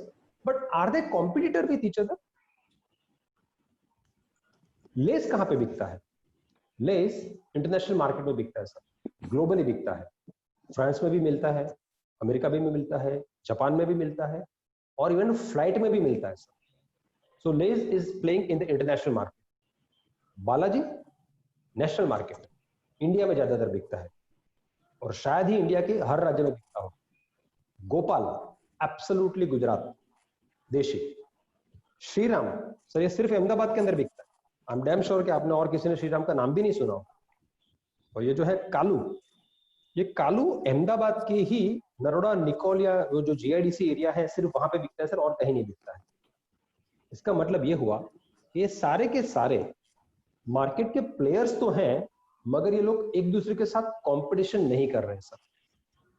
But are they competitor with each other? लेस कहां पे बिकता है? लेस इंटरनेशनल मार्केट में बिकता है सर, ग्लोबली बिकता है। फ्रांस में भी मिलता है, अमेरिका में भी मिलता है, जापान में भी मिलता है, और इवन फ्लाइट में भी मिलता है sir. So less is playing in the international market. Balaji national market में, इंडिया में ज्यादातर बिकता है, और शायद ही इंडिया के हर राज्य में बिकता हो। गोपाल एब्सोल्युटली गुजरात देशी। श्रीराम सर ये सिर्फ अहमदाबाद के अंदर बिकता है। आई एम डैम श्योर कि आपने और किसी ने श्रीराम का नाम भी नहीं सुना हो। और ये जो है कालू, ये कालू अहमदाबाद के ही नरोडा निकोलिया वो जो जीआईडीसी एरिया है सिर्फ वहां पे बिकता है सर, और कहीं नहीं बिकता है। इसका मतलब ये हुआ कि ये सारे के सारे मार्केट के प्लेयर्स तो हैं, मगर ये लोग एक दूसरे के साथ कंपटीशन नहीं कर रहे हैं सर।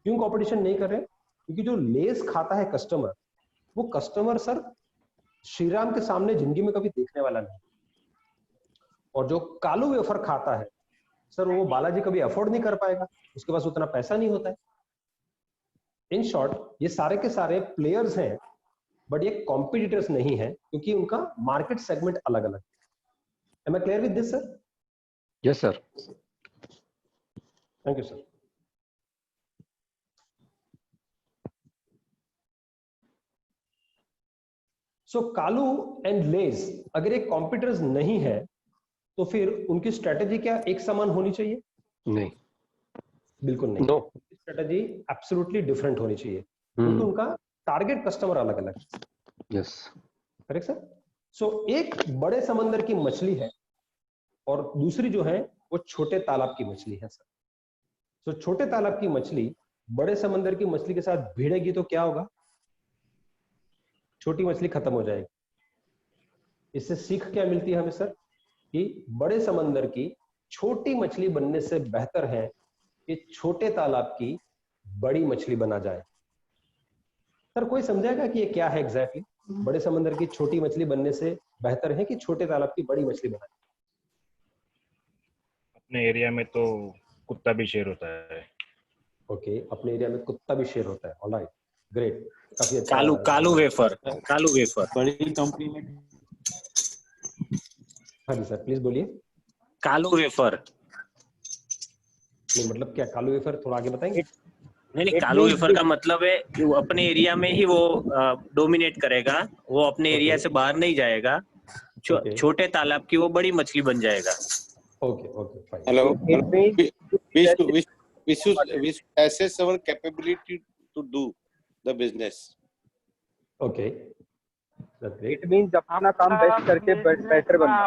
क्यों कंपटीशन नहीं कर रहे? क्योंकि जो लेस खाता है कस्टमर, वो कस्टमर सर श्रीराम के सामने जिंदगी में कभी देखने वाला नहीं। और जो कालू वेफर खाता है सर, वो बालाजी कभी अफोर्ड नहीं कर पाएगा, उसके पास उतना पैसा नहीं होता है। इन शॉर्ट ये सारे के सारे प्लेयर्स हैं, बट ये कॉम्पिटिटर्स नहीं है, क्योंकि उनका मार्केट सेगमेंट अलग अलग है। Am I clear with this, sir? Yes, sir. Thank you, sir. So Kalu and less अगर एक कॉम्पिटिटर्स नहीं है, तो फिर उनकी स्ट्रेटेजी क्या एक समान होनी चाहिए? नहीं, बिल्कुल नहीं। नो, स्ट्रेटेजी एब्सोल्युटली डिफरेंट होनी चाहिए, क्योंकि उनका टारगेट कस्टमर अलग अलग है। Yes, correct sir. सो एक बड़े समंदर की मछली है, और दूसरी जो है वो छोटे तालाब की मछली है सर। तो छोटे तालाब की मछली बड़े समंदर की मछली के साथ भिड़ेगी तो क्या होगा? छोटी मछली खत्म हो जाएगी। इससे सीख क्या मिलती है हमें सर? कि बड़े समंदर की छोटी मछली बनने से बेहतर है कि छोटे तालाब की बड़ी मछली बना जाए। सर कोई समझाएगा कि ये क्या है एग्जैक्टली? बड़े समंदर की छोटी मछली बनने से बेहतर है कि छोटे तालाब की बड़ी मछली बनाए? अपने एरिया में तो कुत्ता भी शेर होता है। ओके, अपने एरिया में कुत्ता भी शेर होता है। ऑलराइट, ग्रेट, काफी अच्छा। कालू वेफर बड़ी कंपनी में। हाँ जी सर, प्लीज बोलिए। कालू वेफर नहीं मतलब क्या कालू वेफर, थोड़ा आगे बताएंगे? नहीं, कालू वेफर का मतलब है कि वो अपने एरिया में ही वो डोमिनेट करेगा, वो अपने एरिया से बाहर नहीं जाएगा। छोटे तालाब की वो बड़ी मछली बन जाएगा। Okay, okay, fine. Hello. We should assess our capability to do the business. Okay. That's great. It means अपना काम बेस्ट करके बेटर बनना।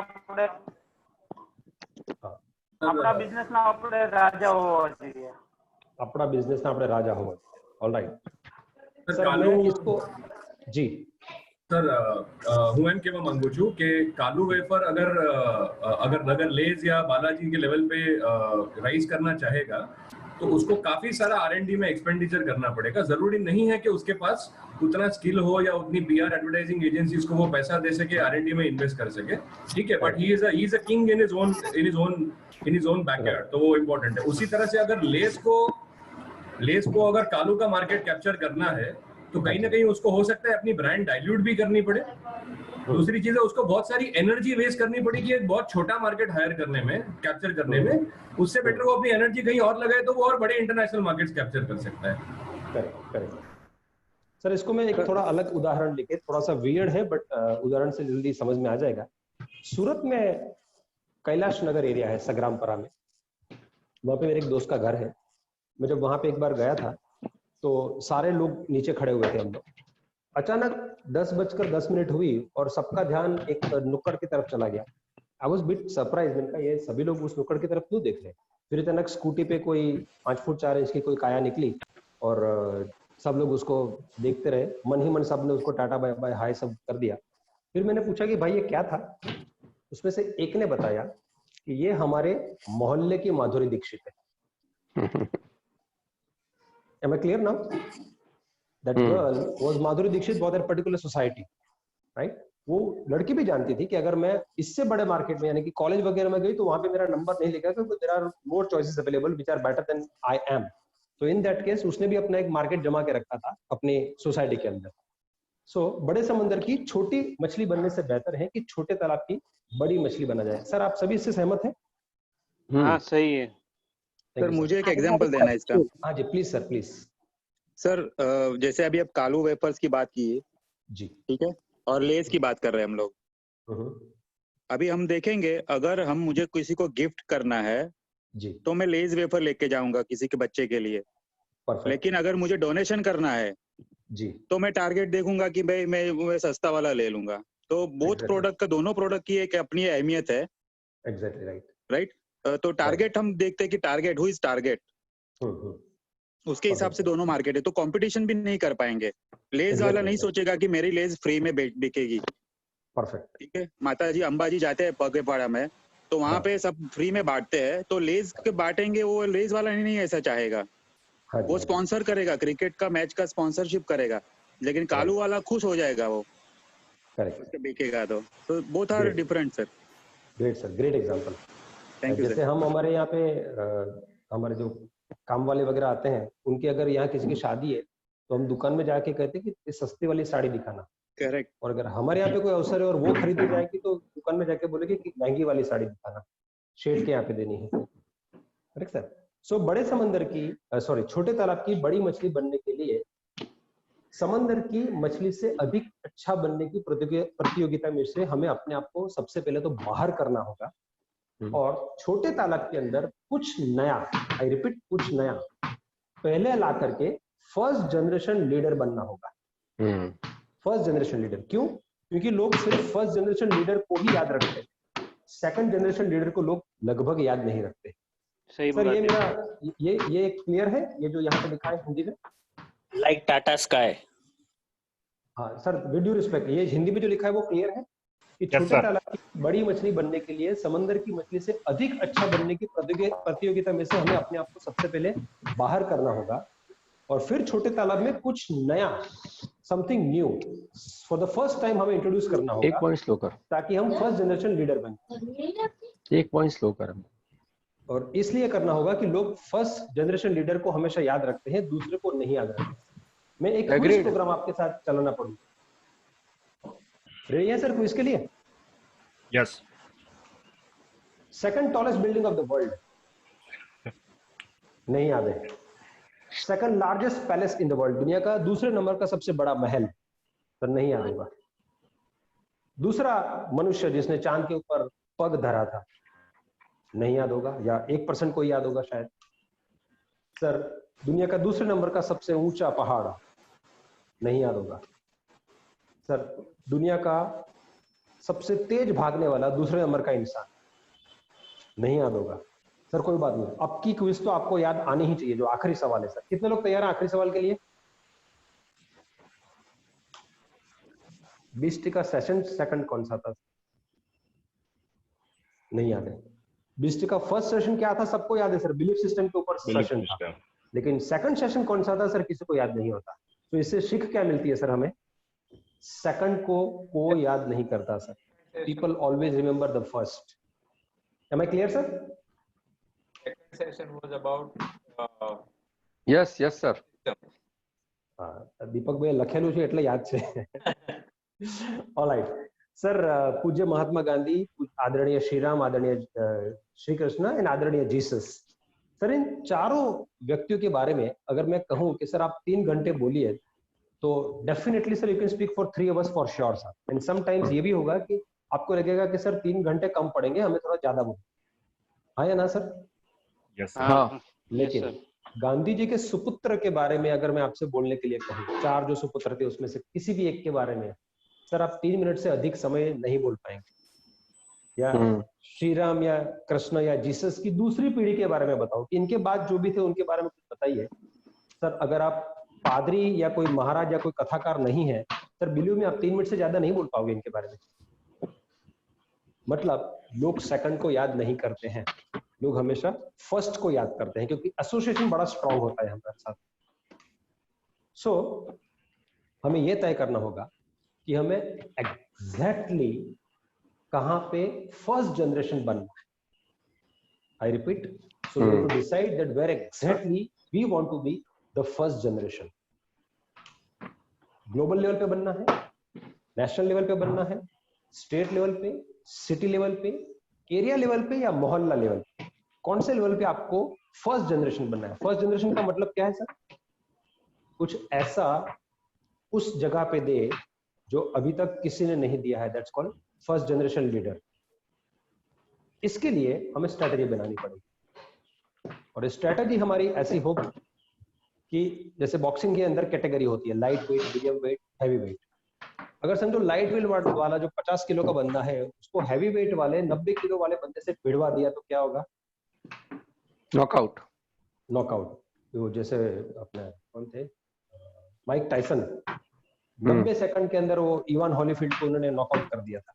अपना बिजनेस ना अपने राजा होना चाहिए। अपना बिजनेस ना अपने राजा होना चाहिए। All right. सर मैं इसको जी सर હું એમ કહેવા માંગુ છું કે કાલુ વેફર अगर लेज या बालाजी के लेवल पे राइज करना चाहेगा तो उसको काफी सारा R&D में एक्सपेंडिचर करना पड़ेगा। जरूरी नहीं है कि उसके पास उतना स्किल हो या उतनी PR एडवर्टाइजिंग एजेंसीज को वो पैसा दे सके, R&D में इन्वेस्ट कर सके, ठीक है, but he is a king in his own backyard, तो वो इम्पोर्टेंट है। उसी तरह से अगर लेस को अगर कालू का मार्केट कैप्चर करना है तो कहीं ना कहीं उसको हो सकता है अपनी ब्रांड डाइल्यूट भी करनी पड़े। दूसरी चीज है उसको बहुत सारी एनर्जी वेस्ट करनी पड़ेगी एक बहुत छोटा मार्केट हायर करने में, कैप्चर करने में। उससे बेटर वो अपनी एनर्जी कहीं और लगाए तो वो और बड़े इंटरनेशनल मार्केट्स कैप्चर कर सकता है। Correct sir. इसको मैं एक थोड़ा अलग उदाहरण लेके, थोड़ा सा वियर्ड है बट उदाहरण से जल्दी समझ में आ जाएगा। सूरत में कैलाश नगर एरिया है, सग्रामपुरा में, वहां पे मेरे एक दोस्त का घर है। मैं जब वहां पे एक बार गया था तो सारे लोग नीचे खड़े हुए थे हम लोग। अचानक 10:10 हुई और सबका ध्यान एक नुक्कड़ की तरफ चला गया। आई वाज बिट सरप्राइज, मैंने कहा ये सभी लोग उस नुक्कड़ की तरफ क्यों देख रहे हैं? फिर अचानक स्कूटी पे कोई 5 फुट 4 इंच की कोई काया निकली और सब लोग उसको देखते रहे। मन ही मन सब ने उसको टाटा बाय बाय हाय सब कर दिया। फिर मैंने पूछा कि भाई ये क्या था? उसमें से एक ने बताया कि ये हमारे मोहल्ले की माधुरी दीक्षित है। Am I clear now? That girl was Madhuri Dixit for that particular society, right? वो लड़की भी जानती थी कि अगर मैं इससे बड़े मार्केट में यानी कि कॉलेज वगैरह में गई तो वहां पे मेरा नंबर नहीं लिखा, क्योंकि there are more choices available which are better than I am. तो इन दैट केस उसने भी अपना एक मार्केट जमा के रखा था अपनी सोसाइटी के अंदर। बड़े समंदर की छोटी मछली बनने से बेहतर है कि छोटे तालाब की बड़ी मछली बना जाए। सर आप सभी इससे सहमत हैं? हाँ सही है सर मुझे एक एग्जांपल देना है इसका। हाँ जी प्लीज सर प्लीज। सर जैसे अभी आप कालू वेफर्स की बात की है जी, ठीक है, और लेस की बात कर रहे हैं हम लोग। अभी हम देखेंगे अगर हम मुझे किसी को गिफ्ट करना है जी, तो मैं लेस वेफर लेके जाऊंगा किसी के बच्चे के लिए। लेकिन अगर मुझे डोनेशन करना है जी, तो मैं टारगेट देखूंगा कि भाई मैं सस्ता वाला ले लूंगा। तो बोथ प्रोडक्ट का, दोनों प्रोडक्ट की एक अपनी अहमियत है। Exactly right. तो टारगेट हम देखते हैं कि टारगेट, हु इज टारगेट, उसके हिसाब से दोनों मार्केट है। तो कंपटीशन भी नहीं कर पाएंगे। लेज वाला नहीं सोचेगा कि मेरी लेज फ्री में बिकेगी। परफेक्ट। ठीक है, माता जी अंबाजी जाते हैं पगेपाड़ा में, तो वहां पे सब फ्री में बांटते हैं। तो लेज के बांटेंगे, वो लेज वाला नहीं ऐसा चाहेगा। वो स्पॉन्सर करेगा, क्रिकेट का मैच का स्पॉन्सरशिप करेगा, लेकिन कालू वाला खुश हो जाएगा वो बिकेगा। तो both are different sir. Great sir, great example. Thank you जैसे हम हमारे यहाँ पे हमारे जो काम वाले वगैरह आते हैं, उनके अगर यहाँ किसी की शादी है तो हम दुकान में जाके कहते हैं कि इस सस्ती वाली साड़ी दिखाना। करेक्ट। और अगर हमारे यहाँ पे कोई अवसर है और वो खरीदी जाएगी तो दुकान में जाके बोलेंगे कि महंगी वाली साड़ी दिखाना, शेठ के यहाँ पे देनी है। Correct sir. बड़े समंदर की छोटे तालाब की बड़ी मछली बनने के लिए समंदर की मछली से अधिक अच्छा बनने की प्रतियोगिता में से हमें अपने आप को सबसे पहले तो बाहर करना होगा और छोटे तालाब के अंदर कुछ नया, आई रिपीट कुछ नया पहले ला करके फर्स्ट जनरेशन लीडर बनना होगा। फर्स्ट जनरेशन लीडर क्यों? क्योंकि लोग सिर्फ फर्स्ट जनरेशन लीडर को ही याद रखते हैं, सेकंड जनरेशन लीडर को लोग लगभग याद नहीं रखते। सही सर ये मेरा ये क्लियर है, ये जो यहाँ पे लिखा है हिंदी में, लाइक टाटा स्काई। हाँ सर, विद ड्यू रिस्पेक्ट, ये हिंदी में जो लिखा है वो क्लियर है कि छोटे तालाब की बड़ी मछली बनने के लिए समंदर की मछली से अधिक अच्छा बनने की प्रतियोगिता में से हमें अपने आप को सबसे पहले बाहर करना होगा और फिर छोटे तालाब में कुछ नया, something new for the first time हमें इंट्रोड्यूस करना होगा। एक पॉइंट स्लो कर, ताकि हम फर्स्ट जनरेशन लीडर बने। एक पॉइंट स्लो कर। और इसलिए करना होगा कि लोग फर्स्ट जनरेशन लीडर को हमेशा याद रखते हैं, दूसरे को नहीं याद रखते। मैं एक क्विज प्रोग्राम आपके साथ चलाना पड़ूंगा। रेडी है सर क्विज के लिए? Yes. Second tallest building of the world नहीं याद है। Second largest palace in the world, दुनिया का दूसरे नंबर का सबसे बड़ा महल, पर नहीं याद होगा। दूसरा मनुष्य जिसने चांद के ऊपर पग धरा था, नहीं याद होगा, या 1% को याद होगा शायद। सर दुनिया का दूसरे नंबर का सबसे ऊंचा पहाड़, नहीं याद होगा। सर दुनिया का सबसे तेज भागने वाला दूसरे नंबर का इंसान, नहीं याद होगा। सर कोई बात नहीं, अब की क्विज तो आपको याद आनी ही चाहिए। जो आखिरी सवाल है सर, कितने लोग तैयार हैं आखिरी सवाल के लिए? 20 का सेशन सेकंड कौन सा था? नहीं याद है। 20 का फर्स्ट सेशन क्या था? सबको याद है सर, बिलीफ सिस्टम के ऊपर सेशन था। लेकिन सेकंड सेशन कौन सा था सर? किसी को याद नहीं होता। तो इससे सीख क्या मिलती है सर हमें? सेकंड को याद नहीं करता sir, people always remember the first. Am I clear sir? Session was about yes sir. Deepak ભાઈ લખેલું છે એટલે યાદ છે. Alright सर, पूज्य महात्मा गांधी, आदरणीय श्री राम, आदरणीय श्री कृष्ण एंड आदरणीय जीसस, सर इन चारों व्यक्तियों के बारे में अगर मैं कहूं कि सर आप 3 घंटे बोलिए तो definitely sir you can speak for 3 hours for sure sir. And sometimes ये भी होगा कि आपको लगेगा कि सर 3 घंटे कम पड़ेंगे, हमें थोड़ा ज्यादा बोलना। हाँ या ना सर? Yes, हाँ। लेकिन गांधी जी के सुपुत्र के बारे में अगर मैं आपसे बोलने के लिए कहूँ, 4 जो सुपुत्र थे उसमें से किसी भी एक के बारे में सर आप 3 मिनट से अधिक समय नहीं बोल पाएंगे। या श्री राम या कृष्ण या जीसस की दूसरी पीढ़ी के बारे में बताओ कि इनके बाद जो भी थे उनके बारे में कुछ बताइए सर। अगर आप पादरी या कोई महाराज या कोई कथाकार नहीं है सर, बिलीव में आप 3 मिनट से ज्यादा नहीं बोल पाओगे इनके बारे में। मतलब लोग सेकंड को याद नहीं करते हैं, लोग हमेशा फर्स्ट को याद करते हैं क्योंकि एसोसिएशन बड़ा स्ट्रांग होता है हमारे साथ। सो हमें यह तय करना होगा कि हमें एग्जैक्टली कहां पे फर्स्ट जनरेशन बनना है। I repeat, so we have to decide that where exactly we want to be the first generation. Global level पे बनना है, नेशनल लेवल पे बनना है, स्टेट लेवल पे, सिटी लेवल पे, एरिया लेवल पे या मोहल्ला लेवल पे, कौन से लेवल पे आपको फर्स्ट जनरेशन बनना है? फर्स्ट जनरेशन का मतलब क्या है सर? कुछ ऐसा उस जगह पे दे जो अभी तक किसी ने नहीं दिया है, that's called first generation leader. इसके लिए हमें स्ट्रेटजी बनानी पड़ेगी और स्ट्रेटजी हमारी ऐसी होगी कि जैसे बॉक्सिंग के अंदर कैटेगरी होती है light weight, medium wait, heavy weight. अगर समझो लाइट वेट वाला जो 50 किलो का बंदा है उसको हैवी वेट वाले 90 किलो वाले बंदे से भिड़वा दिया तो क्या होगा? नॉकआउट। नॉकआउट। तो जैसे अपने कौन थे, माइक टाइसन, 90 सेकंड के अंदर वो इवान हॉलीफील्ड को उन्होंने नॉकआउट कर दिया था।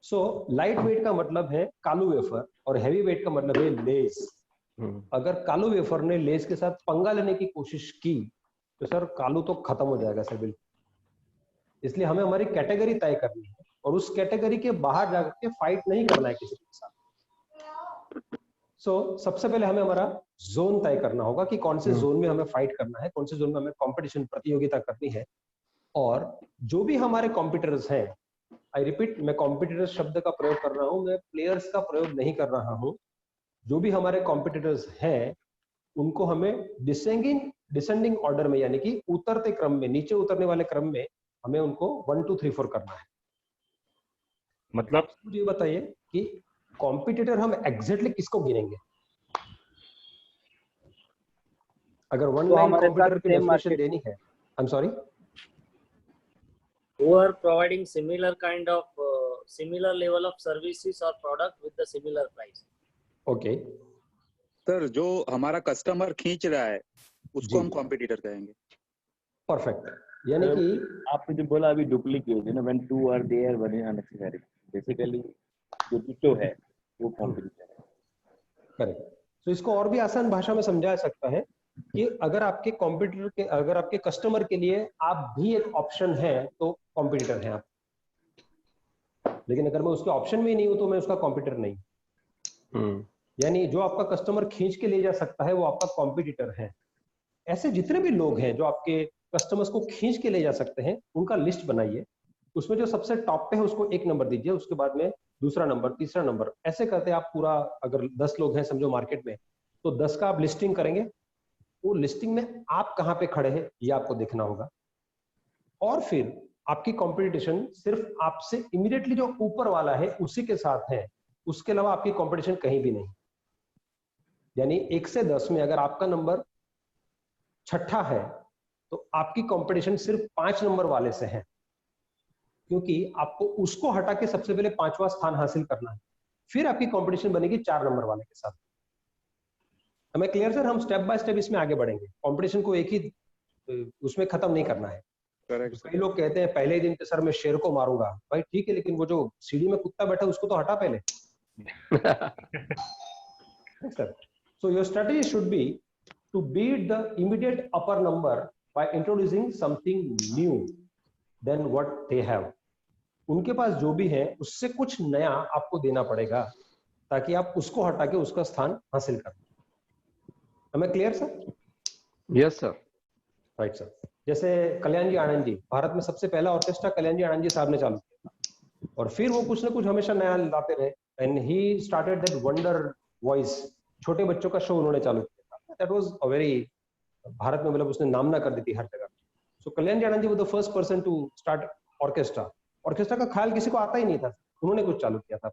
सो लाइट वेट का मतलब है कालू वेफर और हैवी वेट का मतलब है लेस। अगर कालू वेफर ने लेस के साथ पंगा लेने की कोशिश की तो सर कालू तो खत्म हो जाएगा सर, बिल्कुल। इसलिए हमें हमारी कैटेगरी तय करनी है और उस कैटेगरी के बाहर जाकर के फाइट नहीं करना है किसी के साथ। सबसे पहले हमें हमारा जोन तय करना होगा कि कौन से जोन में हमें फाइट करना है, कौन से जोन में हमें कंपटीशन प्रतियोगिता करनी है। और जो भी हमारे कॉम्पिटिटर्स हैं, आई रिपीट, मैं कॉम्पिटिटर्स शब्द का प्रयोग कर रहा हूं, मैं प्लेयर्स का प्रयोग नहीं कर रहा हूं। जो भी हमारे कॉम्पिटिटर्स हैं उनको हमें डिसेंडिंग ऑर्डर में, यानी कि उतरते क्रम में, नीचे उतरने वाले क्रम में हमें उनको 1 2 3 4 करना है। मतलब मुझे बताइए कि कॉम्पिटिटर हम एग्जैक्टली किसको गिनेंगे? अगर वन तो लाइन हमारे कॉम्पिटिटर पास की same डेफिनेशन market- देनी है, I am sorry, who are providing similar kind of similar level of services or product with the similar price. Okay sir, जो हमारा कस्टमर खींच रहा है उसको हम कॉम्पिटिटर कहेंगे। परफेक्ट। यानी कि आपने जो बोला अभी डुप्लीकेट है ना, when two are there one is unnecessary, basically जो डिटो है वो कॉम्पिटिटर है। करेक्ट। तो इसको और भी आसान भाषा में समझा सकता है कि अगर आपके कॉम्पिटिटर के, अगर आपके कस्टमर के लिए आप भी एक ऑप्शन है तो कॉम्पिटिटर हैं आप, लेकिन अगर मैं उसके ऑप्शन में ही नहीं हूं तो मैं उसका कॉम्पिटिटर नहीं। यानी जो आपका कस्टमर खींच के ले जा सकता है वो आपका कॉम्पिटिटर है। ऐसे जितने भी लोग हैं जो आपके कस्टमर्स को खींच के ले जा सकते हैं उनका लिस्ट बनाइए, उसमें जो सबसे टॉप पे है उसको 1 नंबर दीजिए, उसके बाद में दूसरा नंबर, तीसरा नंबर, ऐसे करते आप पूरा, अगर 10 लोग हैं समझो मार्केट में, तो 10 का आप लिस्टिंग करेंगे। वो लिस्टिंग में आप कहाँ पे खड़े हैं ये आपको देखना होगा। और फिर आपकी कंपटीशन सिर्फ आपसे इमीडिएटली जो ऊपर वाला है उसी के साथ है, उसके अलावा आपकी कंपटीशन कहीं भी नहीं। यानी 1 से 10 में अगर आपका नंबर 6ठा है तो आपकी कंपटीशन सिर्फ 5 नंबर वाले से है, क्योंकि आपको उसको हटा के सबसे पहले 5वां स्थान हासिल करना है, फिर आपकी कंपटीशन बनेगी 4 नंबर वाले के साथ। हमें क्लियर सर? हम स्टेप बाय स्टेप इसमें आगे बढ़ेंगे, कंपटीशन को एक ही उसमें खत्म नहीं करना है। कई लोग कहते हैं पहले ही दिन पे सर मैं शेर को मारूंगा, भाई ठीक है, लेकिन वो जो सीढ़ी में कुत्ता बैठा है उसको तो हटा पहले। Sir, so your strategy should be to beat the immediate upper number by introducing something new than what they have. उनके पास जो भी है उससे कुछ नया आपको देना पड़ेगा ताकि आप उसको हटा के उसका स्थान हासिल कर। हमें clear sir? Yes sir. Right sir. जैसे कल्याण जी आनंद जी, भारत में सबसे पहला ऑर्केस्ट्रा कल्याण जी आनंद जी साहब ने चालू किया और फिर वो कुछ ना कुछ हमेशा नया लाते रहे, and he started that wonder voice, छोटे बच्चों का शो उन्होंने चालू किया था। That was a very, Bharat में मतलब उसने नामना कर दी थी हर जगह। सो कल्याण जी आनंद जी वो the first person to start orchestra. Orchestra का ख्याल किसी को आता ही नहीं था, उन्होंने कुछ चालू किया था।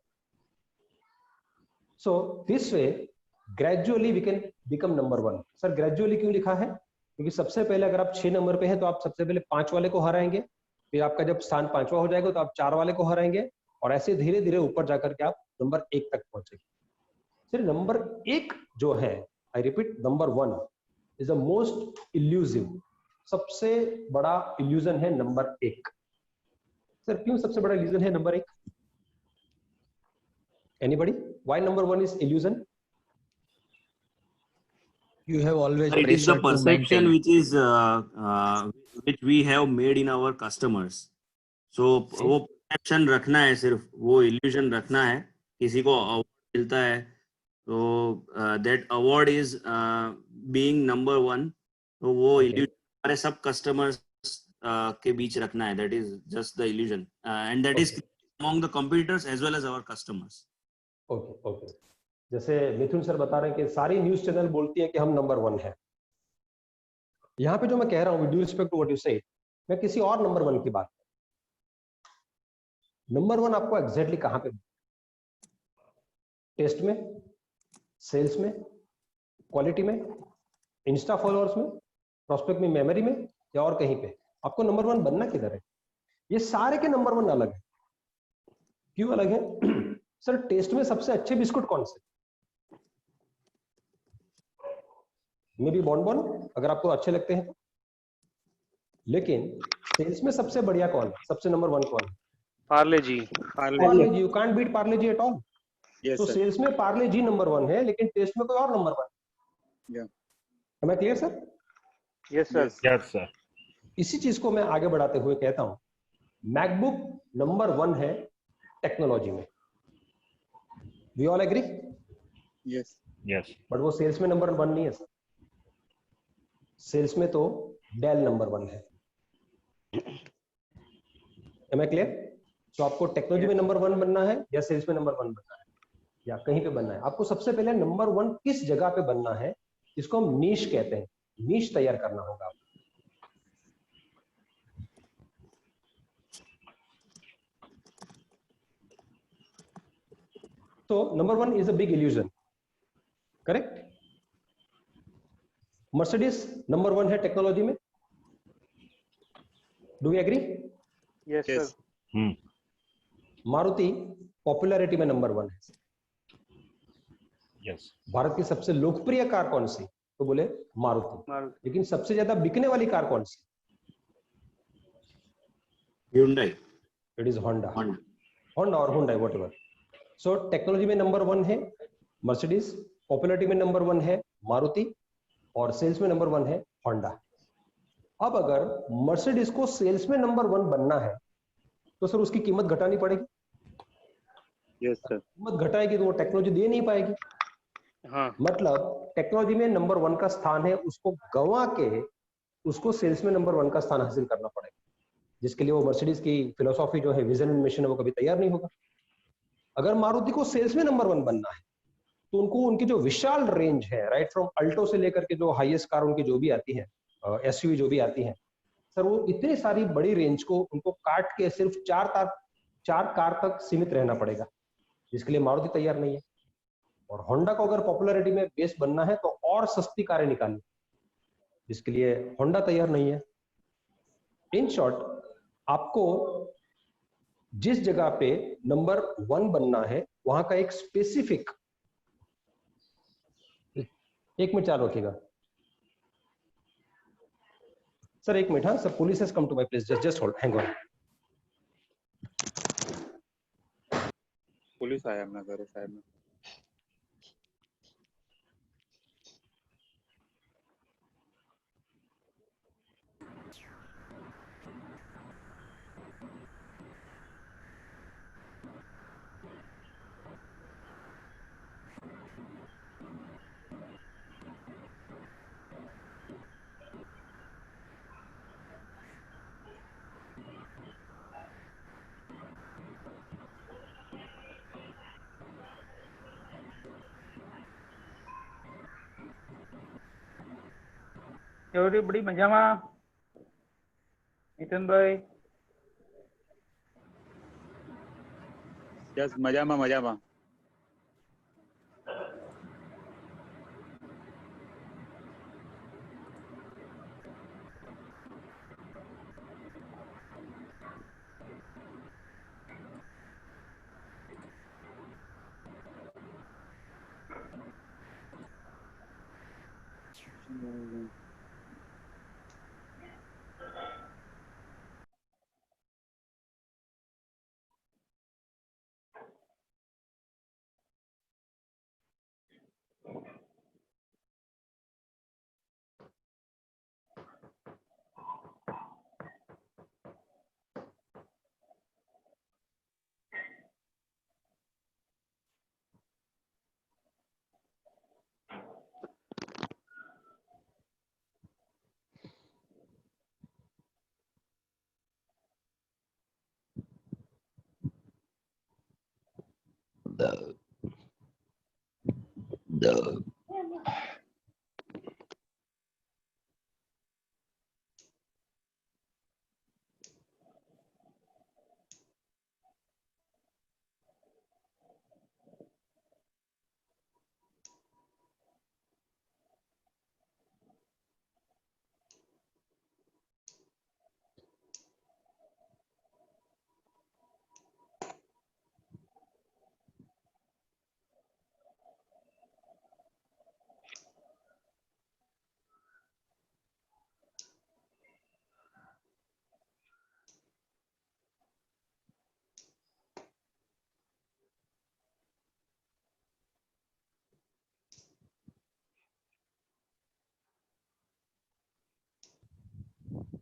So this way gradually we can become number 1। Sir gradually क्यों लिखा है? क्योंकि सबसे पहले अगर आप 6 नंबर पे हैं तो आप सबसे पहले 5 वाले को हराएंगे, फिर आपका जब स्थान 5वां हो जाएगा तो आप 4 वाले को हराएंगे, और ऐसे धीरे धीरे ऊपर जाकर के आप नंबर 1 तक पहुंचेंगे। सर नंबर 1 जो है, I repeat, number 1 is the most elusive, सबसे बड़ा इल्यूजन है नंबर 1। सर क्यों सबसे बड़ा इल्यूजन है number 1? Anybody? Why number 1 is illusion? You have always it is the perception which we have made in our customers. So वो perception रखना है, सिर्फ वो illusion रखना है। किसी को award मिलता है तो that award is being number 1, तो वो illusion हमारे सब customers के बीच रखना है. That is just the illusion, and that is among the competitors as well as our customers. Okay. जैसे मिथुन सर बता रहे हैं कि सारी न्यूज चैनल बोलती है कि हम नंबर 1 है. यहाँ पे जो मैं कह रहा हूँ, with due respect to what you say, मैं किसी और नंबर 1 की बात. नंबर 1 आपको एग्जैक्टली कहाँ पे? टेस्ट में, सेल्स में, क्वालिटी में, इंस्टा फॉलोअर्स में, प्रोस्पेक्ट में, मेमोरी में, या और कहीं पे? आपको नंबर 1 बनना किधर है? ये सारे के नंबर 1 अलग है. क्यों अलग है? सर टेस्ट में सबसे अच्छे बिस्कुट कौन से? मे बी बॉन अगर आपको अच्छे लगते हैं. लेकिन सेल्स में सबसे बढ़िया कौन है? सबसे नंबर 1 कौन है? Parle G. You can't beat Parle G at all. तो सेल्स में पार्ले जी नंबर 1 है, लेकिन टेस्ट में कोई और number 1. Am I clear, sir? Yes, sir. Yes, sir. इसी चीज को मैं आगे बढ़ाते हुए कहता हूं, मैकबुक नंबर 1 है टेक्नोलॉजी में. We all agree? Yes. Yes. But वो सेल्स में नंबर 1 नहीं है सर. सेल्स में तो डेल नंबर 1 है. Am I clear? तो आपको टेक्नोलॉजी में नंबर 1 बनना है या सेल्स में नंबर 1 बनना है या कहीं पे बनना है? आपको सबसे पहले नंबर 1 किस जगह पे बनना है, इसको हम नीश कहते हैं. नीश तैयार करना होगा आपको. तो number 1 is a big illusion. Correct? Mercedes number 1 है टेक्नोलॉजी में. Do we agree? Yes, sir. Maruti popularity में नंबर 1 है. Yes. भारत की सबसे लोकप्रिय कार कौन सी? तो बोले मारुति. लेकिन सबसे ज्यादा बिकने वाली कार कौन सी? Hyundai. It is Honda. Honda और हुंडई व्हाटएवर. सो टेक्नोलॉजी में नंबर 1 है मर्सिडीज, पॉपुलैरिटी में नंबर 1 है मारुति, और सेल्स में नंबर 1 है होंडा. अब अगर मर्सिडीज को सेल्स में नंबर 1 बनना है तो सर उसकी कीमत घटानी पड़ेगी. Yes, sir. कीमत घटाएगी तो वो टेक्नोलॉजी दे नहीं पाएगी. हाँ. मतलब टेक्नोलॉजी में नंबर 1 का स्थान है, उसको गंवा के उसको सेल्स में नंबर 1 का स्थान हासिल करना पड़ेगा, जिसके लिए वो मर्सिडीज की फिलोसॉफी जो है, विजन एंड मिशन है, वो कभी तैयार नहीं होगा. अगर मारुति को सेल्स में नंबर 1 बनना है तो उनको उनकी जो विशाल रेंज है, राइट फ्रॉम अल्टो से लेकर के जो हाईएस्ट कार उनकी जो भी आती है, एसयूवी जो भी आती है सर, वो इतनी सारी बड़ी रेंज को उनको काट के सिर्फ 4 कार तक सीमित रहना पड़ेगा, जिसके लिए मारुति तैयार नहीं है. और होंडा को अगर पॉपुलैरिटी में बेस बनना है तो और सस्ती कारें निकाली, जिसके लिए होंडा तैयार नहीं है. इन शॉर्ट, आपको जिस जगह पे नंबर 1 बनना है वहां का एक स्पेसिफिक, एक मिनट चालू रखिएगा सर, एक मिनट. हाँ sir, police has come to my place. Just hold, hang on. Police आया अपना घर साहब में. બડી મજામાં નીતિનભાઈ? Yes, મજામાં.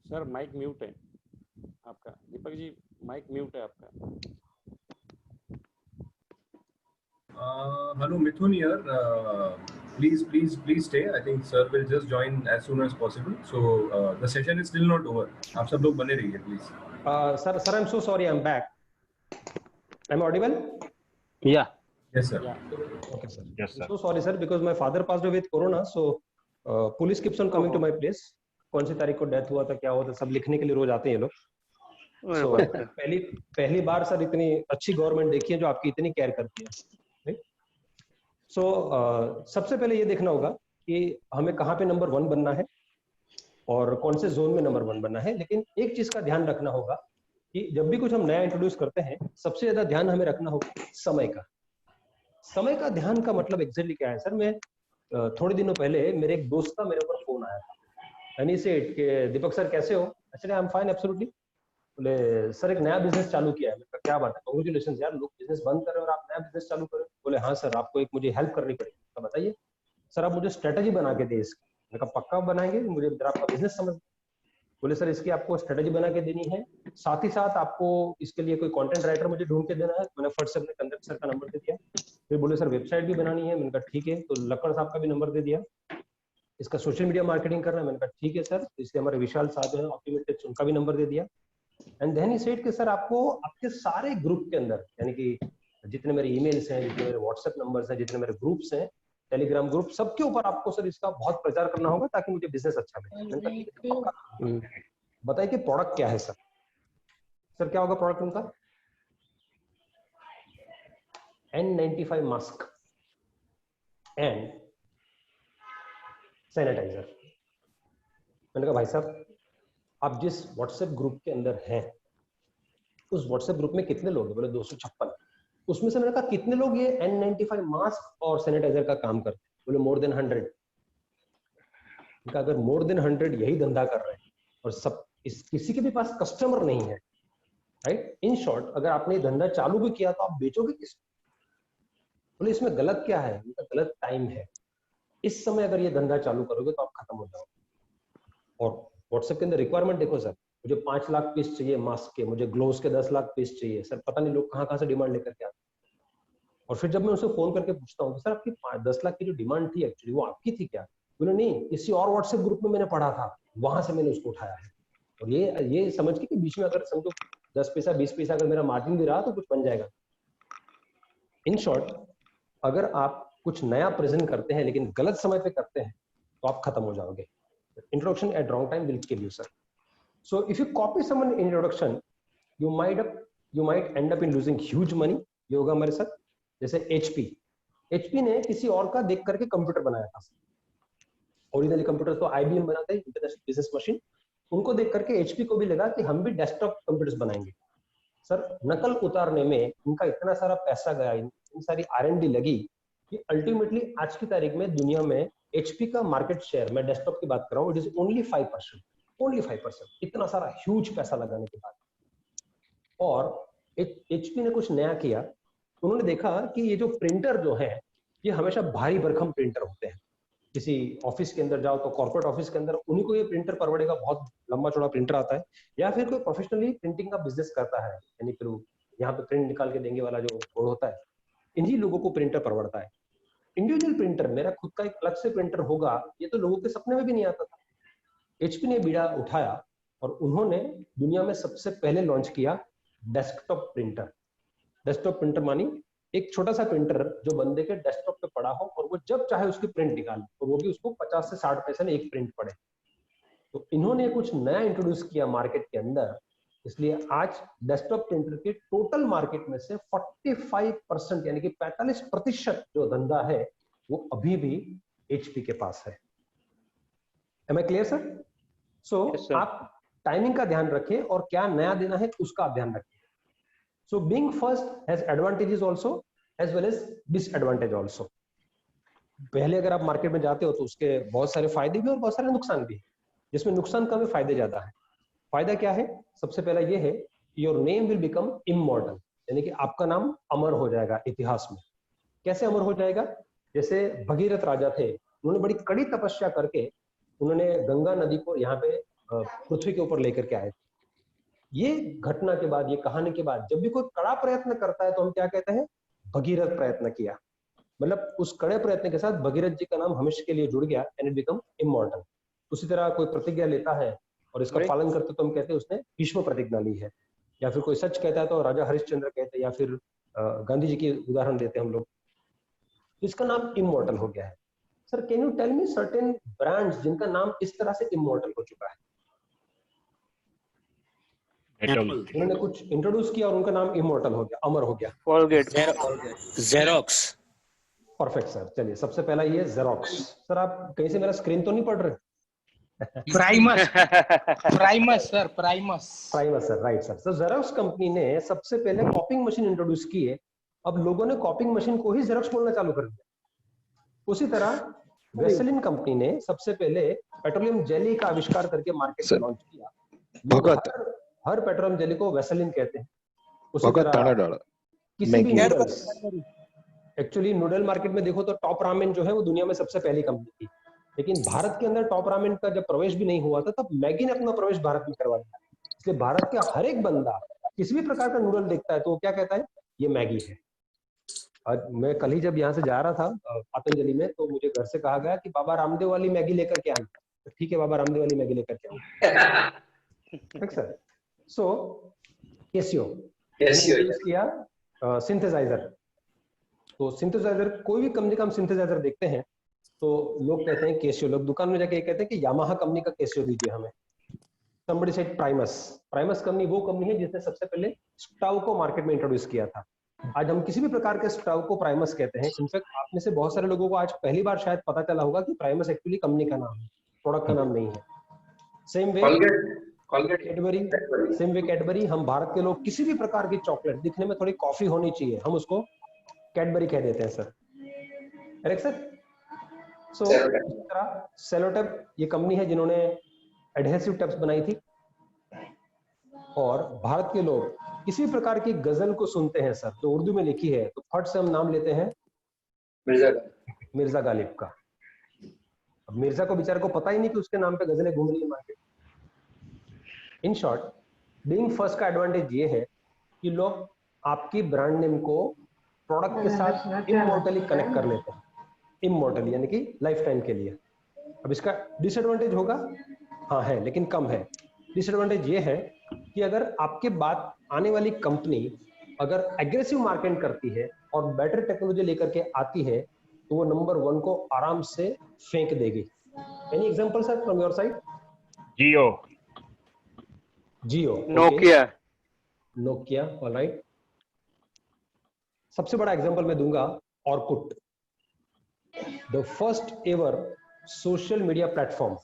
सर माइक म्यूट है आपका, दीपक जी माइक म्यूट है आपका। Hello Mithun here. Please stay. I think sir will just join as soon as possible. So the session is still not over. आप सब लोग बने रहिए please. Sir, I'm so sorry. I'm back. I'm audible? Yeah. Yes sir. Yeah. Okay sir. Yes sir. I'm so sorry sir because my father passed away with corona. So police keeps on coming to my place. कौन सी तारीख को death हुआ था, क्या हुआ था, सब लिखने के लिए रोज आते हैं ये लोग। So, पहली बार सर इतनी अच्छी गवर्नमेंट देखी है जो आपकी इतनी केयर करती है। So, सबसे पहले ये देखना होगा कि हमें कहाँ पे नंबर 1 बनना है और कौन से जोन में नंबर 1 बनना है। लेकिन एक चीज का ध्यान रखना होगा कि जब भी कुछ हम नया इंट्रोड्यूस करते हैं, सबसे ज्यादा ध्यान हमें रखना होगा समय का। समय का ध्यान का मतलब एग्जैक्टली क्या है सर? मैं थोड़े दिनों पहले मेरे एक दोस्त का मेरे ऊपर फोन आया था, एनी सेड के दीपक सर कैसे हो? Actually I am fine absolutely. बोले सर एक नया बिजनेस चालू किया है। मैं कहा क्या बात है, कांग्रेचुलेशंस यार, लोग बिजनेस बंद कर रहे हैं और आप नया बिजनेस चालू कर रहे हो। बोले हाँ सर, आपको एक मुझे हेल्प करनी पड़ेगी। तो बताइए सर, आप मुझे स्ट्रेटजी बना के दे इसकी। मैं कहा पक्का बनाएंगे, मुझे जरा आपका बिजनेस समझ। बोले सर इसकी आपको स्ट्रेटजी बना के देनी है, साथ ही साथ आपको इसके लिए कोई कंटेंट राइटर मुझे ढूंढ के देना है। मैंने फट से अपने कंदक सर का नंबर दे दिया। फिर बोले सर वेबसाइट भी बनानी है। मैंने कहा ठीक है। तो लक्कड़ साहब का भी नंबर दे दिया। इसका सोशल मीडिया मार्केटिंग करना है। मैंने कहा ठीक है सर। इसलिए हमारे विशाल साहब जो है ऑप्टिमेटेड, उनका भी नंबर दे दिया। एंड देन ही सेड कि सर आपको आपके सारे ग्रुप के अंदर, यानी कि जितने मेरे ईमेल्स हैं, जितने मेरे व्हाट्सएप नंबर्स हैं, जितने मेरे ग्रुप्स हैं, टेलीग्राम ग्रुप, सबके ऊपर आपको सर इसका बहुत प्रचार करना होगा ताकि मुझे बिजनेस अच्छा मिले। बताइए कि प्रोडक्ट क्या है सर? सर क्या होगा प्रोडक्ट उनका? N95 mask and sanitiser. मैंने कहा भाई साहब आप जिस व्हाट्सएप ग्रुप के अंदर हैं, उस व्हाट्सएप ग्रुप में कितने लोग हैं? बोले 256। उसमें से मैंने कहा कितने लोग ये N95 मास्क और सैनिटाइजर का काम करते हैं? बोले मोर देन 100। अगर मोर देन 100 यही धंधा कर रहे हैं और सब किसी के भी पास कस्टमर नहीं है, राइट? इन शॉर्ट, अगर आपने ये धंधा चालू भी किया तो आप बेचोगे किस? बोले इसमें गलत क्या है? गलत टाइम है। इस समय अगर ये धंधा चालू करोगे तो आप खत्म हो जाओगे। और व्हाट्सएप के अंदर रिक्वायरमेंट देखो सर, मुझे 5 लाख पीस चाहिए मास्क के, मुझे ग्लोव्स के 10 लाख पीस चाहिए। सर पता नहीं लोग कहाँ से डिमांड लेकर के आते हैं। और फिर जब मैं उसे फोन करके पूछता हूँ सर आपकी 10 लाख की जो डिमांड थी एक्चुअली वो आपकी थी क्या? बोले नहीं, किसी और व्हाट्सएप ग्रुप में मैंने पढ़ा था, वहां से मैंने उसको उठाया है। और ये समझ के कि बीच में अगर समझो 10 पैसा 20 पैसा अगर मेरा मार्जिन भी रहा तो कुछ बन जाएगा। इन शॉर्ट, अगर आप कुछ नया प्रेजेंट करते हैं लेकिन गलत समय पे करते हैं तो आप खत्म हो जाओगे। Introduction at wrong time will kill you sir. So if you copy someone in introduction, you might and up in losing huge money. ये होगा हमारे साथ। जैसे एचपी ने किसी और का देख करके कंप्यूटर बनाया था। ओरिजिनली कंप्यूटर तो IBM बनाता है, इंटरनेशनल बिजनेस मशीन। उनको देख करके एचपी को भी लगा कि हम भी डेस्कटॉप कंप्यूटर्स बनाएंगे। सर नकल उतारने में इनका इतना सारा पैसा गया, इतनी सारी R&D लगी कि अल्टीमेटली आज की तारीख में दुनिया में एचपी का मार्केट शेयर, मैं डेस्कटॉप की बात कर रहा हूँ, इट इज ओनली 5%। ओनली 5%। इतना सारा ह्यूज पैसा लगाने के बाद। और एचपी ने कुछ नया किया। उन्होंने देखा कि ये जो प्रिंटर जो है ये हमेशा भारी भरकम प्रिंटर होते हैं। किसी ऑफिस के अंदर जाओ तो कॉर्पोरेट ऑफिस के अंदर उन्हीं को ये प्रिंटर परवड़ेगा, बहुत लंबा चौड़ा प्रिंटर आता है। या फिर कोई प्रोफेशनली प्रिंटिंग का बिजनेस करता है, यानी फिर यहाँ पे प्रिंट निकाल के देंगे वाला जो बोर्ड होता है, इन्हीं लोगों को प्रिंटर परवड़ता है। इंडिविजुअल प्रिंटर, मेरा खुद का एक अलग से प्रिंटर होगा, ये तो लोगों के सपने में भी नहीं आता था। एचपी ने बीड़ा उठाया और उन्होंने दुनिया में सबसे पहले लॉन्च किया डेस्कटॉप प्रिंटर। डेस्कटॉप प्रिंटर मानी एक छोटा सा प्रिंटर जो बंदे के डेस्कटॉप पे पड़ा हो और वो जब चाहे उसकी प्रिंट निकाले, और वो भी उसको 50 से 60 पैसे में एक प्रिंट पड़े। तो इन्होंने कुछ नया इंट्रोड्यूस किया मार्केट के अंदर, इसलिए आज डेस्कटॉप प्रिंटर के टोटल मार्केट में से 45% यानी कि 45% जो धंधा है वो अभी भी HP के पास है। Am I clear, sir? So आप टाइमिंग का ध्यान रखें और क्या नया देना है उसका आप ध्यान रखें। So being first has advantages also as well as disadvantage also. पहले अगर आप मार्केट में जाते हो तो उसके बहुत सारे फायदे भी और बहुत सारे नुकसान भी है, जिसमें नुकसान कम है, फायदे ज्यादा है। फायदा क्या है? सबसे पहला ये है कि your name will become immortal, यानी कि आपका नाम अमर हो जाएगा इतिहास में। कैसे अमर हो जाएगा? जैसे भगीरथ राजा थे, उन्होंने बड़ी कड़ी तपस्या करके उन्होंने गंगा नदी को यहाँ पे पृथ्वी के ऊपर लेकर के आए। ये घटना के बाद, ये कहानी के बाद जब भी कोई कड़ा प्रयत्न करता है तो हम क्या कहते हैं? भगीरथ प्रयत्न किया। मतलब उस कड़े प्रयत्न के साथ भगीरथ जी का नाम हमेशा के लिए जुड़ गया एंड इट बिकम इमॉर्टल। उसी तरह कोई प्रतिज्ञा लेता है और इसका पालन करते तो हम कहते हैं उसने भीष्म प्रतिज्ञा ली है, या फिर कोई सच कहता है तो राजा हरिश्चंद्र कहते हैं, या फिर गांधी जी की उदाहरण देते हैं हम लोग। इसका नाम इमॉर्टल हो गया है। Sir can you tell me certain brands जिनका नाम इस तरह से इमॉर्टल हो चुका है? उन्होंने कुछ इंट्रोड्यूस किया और उनका नाम इमॉर्टल हो गया, अमर हो गया। Colgate, xerox. Perfect sir. चलिए सबसे पहला ये जेरोक्स। सर आप कहीं से मेरा स्क्रीन तो नहीं पढ़ रहे? Primus sir, Primus sir, right sir. तो जेरोक्स कंपनी ने सबसे पहले कॉपिंग मशीन इंट्रोड्यूस की है। अब लोगों ने कॉपिंग मशीन को ही जेरोक्स बोलना चालू कर दिया। उसी तरह वेसलिन कंपनी ने सबसे पहले पेट्रोलियम जेली का आविष्कार करके मार्केट में लॉन्च किया। भगत हर पेट्रोलियम जेली को वेसलिन कहते हैं। उसी तरह किसी भी नूडल्स, एक्चुअली नूडल मार्केट में देखो तो टॉप रामेन जो है वो दुनिया में सबसे पहली कंपनी थी, लेकिन भारत के अंदर टॉप रामेन का जब प्रवेश भी नहीं हुआ था तब मैगी ने अपना प्रवेश भारत में करवा दिया। इसलिए भारत का हर एक बंदा किसी भी प्रकार का नूडल देखता है तो वो क्या कहता है? ये मैगी है। आज मैं कल ही जब यहाँ से जा रहा था पतंजलि में तो मुझे घर से कहा गया कि बाबा रामदेव वाली मैगी लेकर के आना। तो ठीक है बाबा रामदेव वाली मैगी लेकर के आऊंगा। ठीक सर। सो केसियो किया सिंथेसाइजर। तो सिंथेसाइजर कोई भी कंपनी का हम सिंथेसाइजर देखते हैं तो लोग कहते हैं केसियो। लोग दुकान में जाके कहते हैं कि यामाहा कंपनी का केसियो दीजिए हमें। somebody said Primus. Primus company वो कंपनी है जिसने सबसे पहले स्टव को मार्केट में इंट्रोड्यूस किया था। आज हम किसी भी प्रकार के स्टव को प्राइमस कहते हैं। इनफैक्ट आप में से बहुत सारे लोगों को आज पहली बार शायद पता चला होगा कि प्राइमस एक्चुअली कंपनी का नाम है, प्रोडक्ट का नाम नहीं है। Same way Cadbury, same way Cadbury. हम भारत के लोग किसी भी प्रकार की चॉकलेट दिखने में थोड़ी कॉफी होनी चाहिए, हम उसको कैडबरी कह देते हैं सर। Correct sir. सो इस तरह सेलोटेप ये कंपनी है जिन्होंने एडहेसिव टेप्स बनाई थी। और भारत के लोग किसी प्रकार की गजल को सुनते हैं सर तो उर्दू में लिखी है तो फट से हम नाम लेते हैं मिर्जा गालिब का। अब मिर्जा को बेचारे को पता ही नहीं कि उसके नाम पे गजलें घूम रही है market. In short being first का एडवांटेज ये है कि लोग आपकी ब्रांड नेम को प्रोडक्ट के साथ इमॉर्टली कनेक्ट कर लेते हैं। इमॉर्टली यानी कि लाइफ टाइम के लिए। अब इसका डिसएडवांटेज होगा, हाँ है, लेकिन कम है। डिसएडवांटेज ये है कि अगर आपके बाद आने वाली कंपनी अगर एग्रेसिव मार्केटिंग करती है और बेटर टेक्नोलॉजी लेकर के आती है तो वो नंबर 1 को आराम से फेंक देगी। Any example sir from your side? Jio, Nokia, alright. सबसे बड़ा एग्जांपल मैं दूंगा Orkut, the first ever social media platform.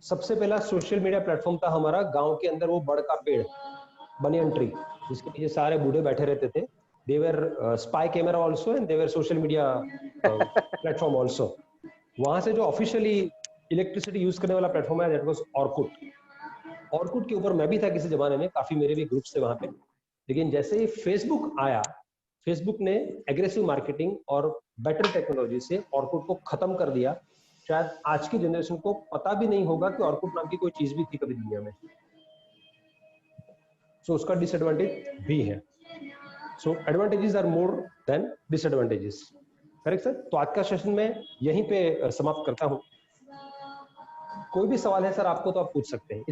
सबसे पहला सोशल मीडिया प्लेटफॉर्म था हमारा गांव के अंदर वो बड़ का पेड़, बनियन ट्री, जिसके पीछे सारे बूढ़े बैठे रहते थे। They were spy camera also and they were social media platform also. वहां से जो ऑफिशियली इलेक्ट्रिसिटी यूज करने वाला प्लेटफॉर्म है दैट वाज ऑर्कुट। ऑर्कुट के ऊपर मैं भी था किसी जमाने में, काफी मेरे भी ग्रुप्स थे वहां पे। लेकिन जैसे ही फेसबुक आया, फेसबुक ने एग्रेसिव मार्केटिंग और बेटर टेक्नोलॉजी से ऑर्कुट को खत्म कर दिया। शायद आज की जनरेशन को पता भी नहीं होगा कि ऑर्कुट नाम की कोई चीज भी थी कभी दुनिया में। सो उसका डिसएडवांटेज भी है। So advantages are more than disadvantages. Correct sir. तो आज का सेशन में यहीं पे समाप्त करता हूं। कोई भी सवाल है सर आपको तो आप पूछ सकते हैं।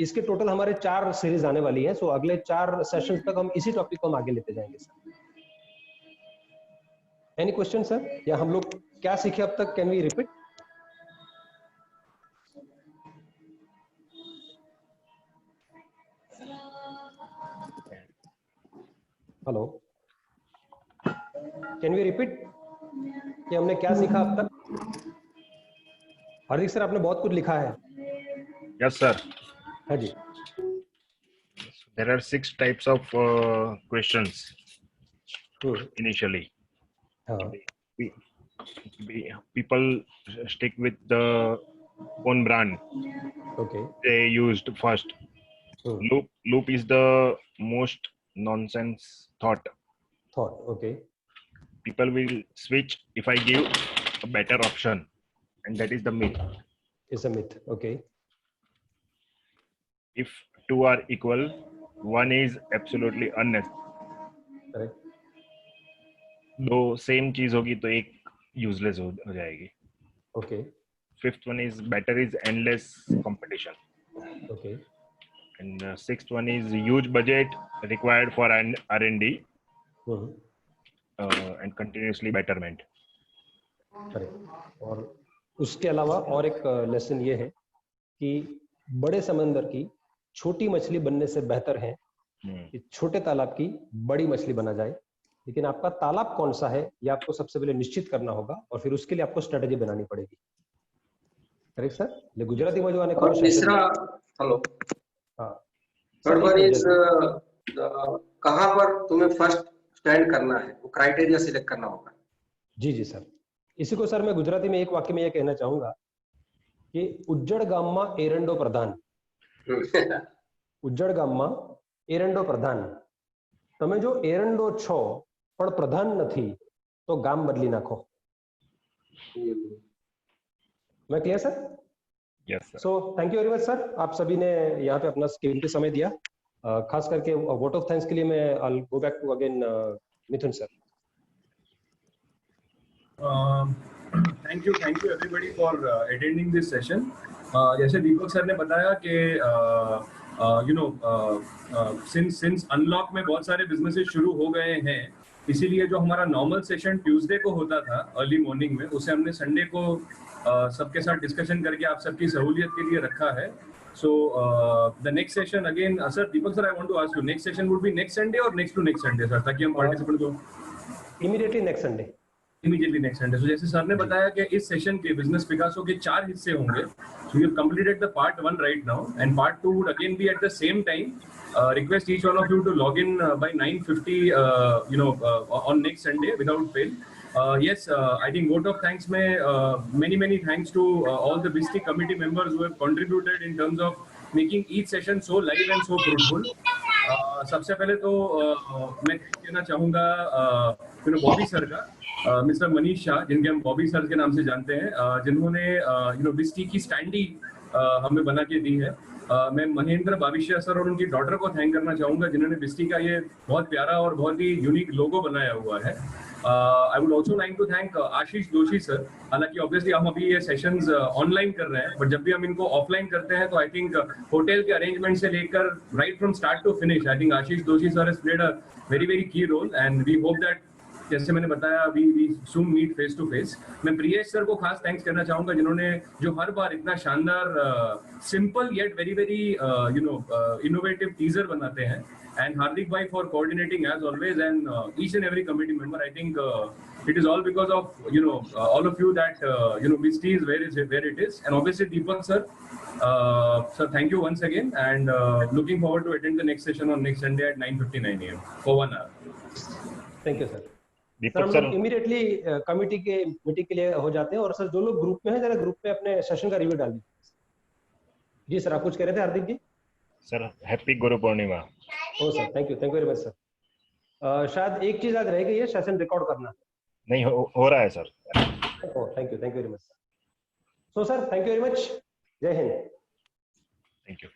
इसके टोटल हमारे 4 सीरीज आने वाली है। सो अगले 4 सेशंस तक हम इसी टॉपिक को हम आगे लेते जाएंगे सर। Any question sir? या हम लोग क्या सीखे अब तक, can we repeat? Hello, can we repeat कि हमने क्या सीखा अब तक? हार्दिक सर, आपने बहुत कुछ लिखा है। Yes sir. हाँ जी। There are 6 types of questions initially. People stick with the own brand. Okay. They used first. Loop is the most nonsense thought. Okay. People will switch if I give a better option, and that is the myth. It's a myth. Okay. If two are equal, one is absolutely unnecessary. Correct. दो same चीज होगी तो एक useless हो जाएगी. Okay. Fifth one is better is endless competition. Okay. And sixth one is huge budget required for an R&D and continuously betterment. Correct. और उसके अलावा और एक लेसन ये है कि बड़े समंदर की छोटी मछली बनने से बेहतर है कि छोटे तालाब की बड़ी मछली बना जाए. लेकिन आपका तालाब कौन सा है ये आपको सबसे पहले निश्चित करना होगा और फिर उसके लिए आपको स्ट्रेटेजी बनानी पड़ेगी. Correct sir? ले गुजराती में जो आने का तीसरा, हेलो, हाँ, थर्ड वन इज कहां पर तुम्हें फर्स्ट स्टैंड करना है, वो क्राइटेरिया सिलेक्ट करना होगा. जी जी सर. इसी को सर मैं गुजराती में एक वाक्य में ये कहना चाहूंगा कि उज्जड़ गाममा एरंडो प्रधान. उज्जड़ गाममा एरंडो प्रधान. તમે જો એરંડો છો પણ પ્રધાન નથી તો ગામ બદલી નાખો. मैं clear sir? Yes sir. So thank you very much sir. आप सभी ने यहाँ पे अपना कीमती समय दिया. खास करके वोट ऑफ थैंक्स के लिए मैं I go back to again Mithun sir. Thank you everybody for attending this session. जैसे दीपक सर ने बताया कि सिंस अनलॉक में बहुत सारे बिजनेसेस शुरू हो गए हैं, इसीलिए जो हमारा नॉर्मल सेशन ट्यूसडे को होता था अर्ली मॉर्निंग में, उसे हमने संडे को सबके साथ डिस्कशन करके आप सबकी सहूलियत के लिए रखा है. So the next session again sir, Deepak sir, I want to ask you, next session would be next Sunday और next to next Sunday sir, ताकि हम पार्टिसिपेंट को immediately next Sunday. Immediately next Sunday. So जैसे sir ने बताया कि इस session के बिजनेस पिकासो के 4 हिस्से होंगे. So you completed the part 1 right now and part 2 would again be at the same time. Request each one of you to log in by 9:50 on next Sunday without fail. Yes, I think vote of thanks mein many thanks to all the BISTI committee members who have contributed in terms of making each session so live and so fruitful. सबसे पहले तो मैं कहना चाहूँगा Bobby sir का, mister Manish Shah, जिनके हम Bobby sir के नाम से जानते हैं, जिन्होंने बिस्टी की स्टैंडी हमें बना के दी है. मैं महेंद्र बाविशिया सर और उनकी डॉटर को थैंक करना चाहूँगा, जिन्होंने बिस्टी का ये बहुत प्यारा और बहुत ही यूनिक लोगो बनाया हुआ है. I would also like to thank Ashish Joshi sir. हालांकि ऑब्वियसली हम अभी ये सेशंस ऑनलाइन कर रहे हैं, बट जब भी हम इनको ऑफलाइन करते हैं तो आई थिंक होटल के अरेंजमेंट से लेकर right from start to finish, I think Ashish Joshi sir has played a very key role and we hope that, जैसे मैंने बताया, we soon meet face to face. मैं प्रियेश सर को खास थैंक्स करना चाहूंगा, जिन्होंने जो हर बार इतना शानदार simple yet very innovative teaser बनाते हैं. एंड हार्दिक भाई for coordinating as always and each and every committee member. I think it is all because of all of you that BISTI is where it is. And obviously Deepak sir, sir, thank you once again, and looking forward to attend the next session on next Sunday at 9:59 AM for 1 hour. Thank you sir. Deepak sir immediately committee के meeting के लिए हो जाते हैं. और sir जो लोग group में हैं, जरा ग्रुप में अपने सेशन का रिव्यू डाल दीजिए. जी सर, आप कुछ कह रहे थे हार्दिक जी? Sir happy Guru Purnima. Oh sir, thank you very much sir. शायद एक चीज याद रह गई है, सेशन रिकॉर्ड करना. नहीं हो रहा है sir. Thank you very much sir. So sir, thank you very much. जय हिंद. Thank you.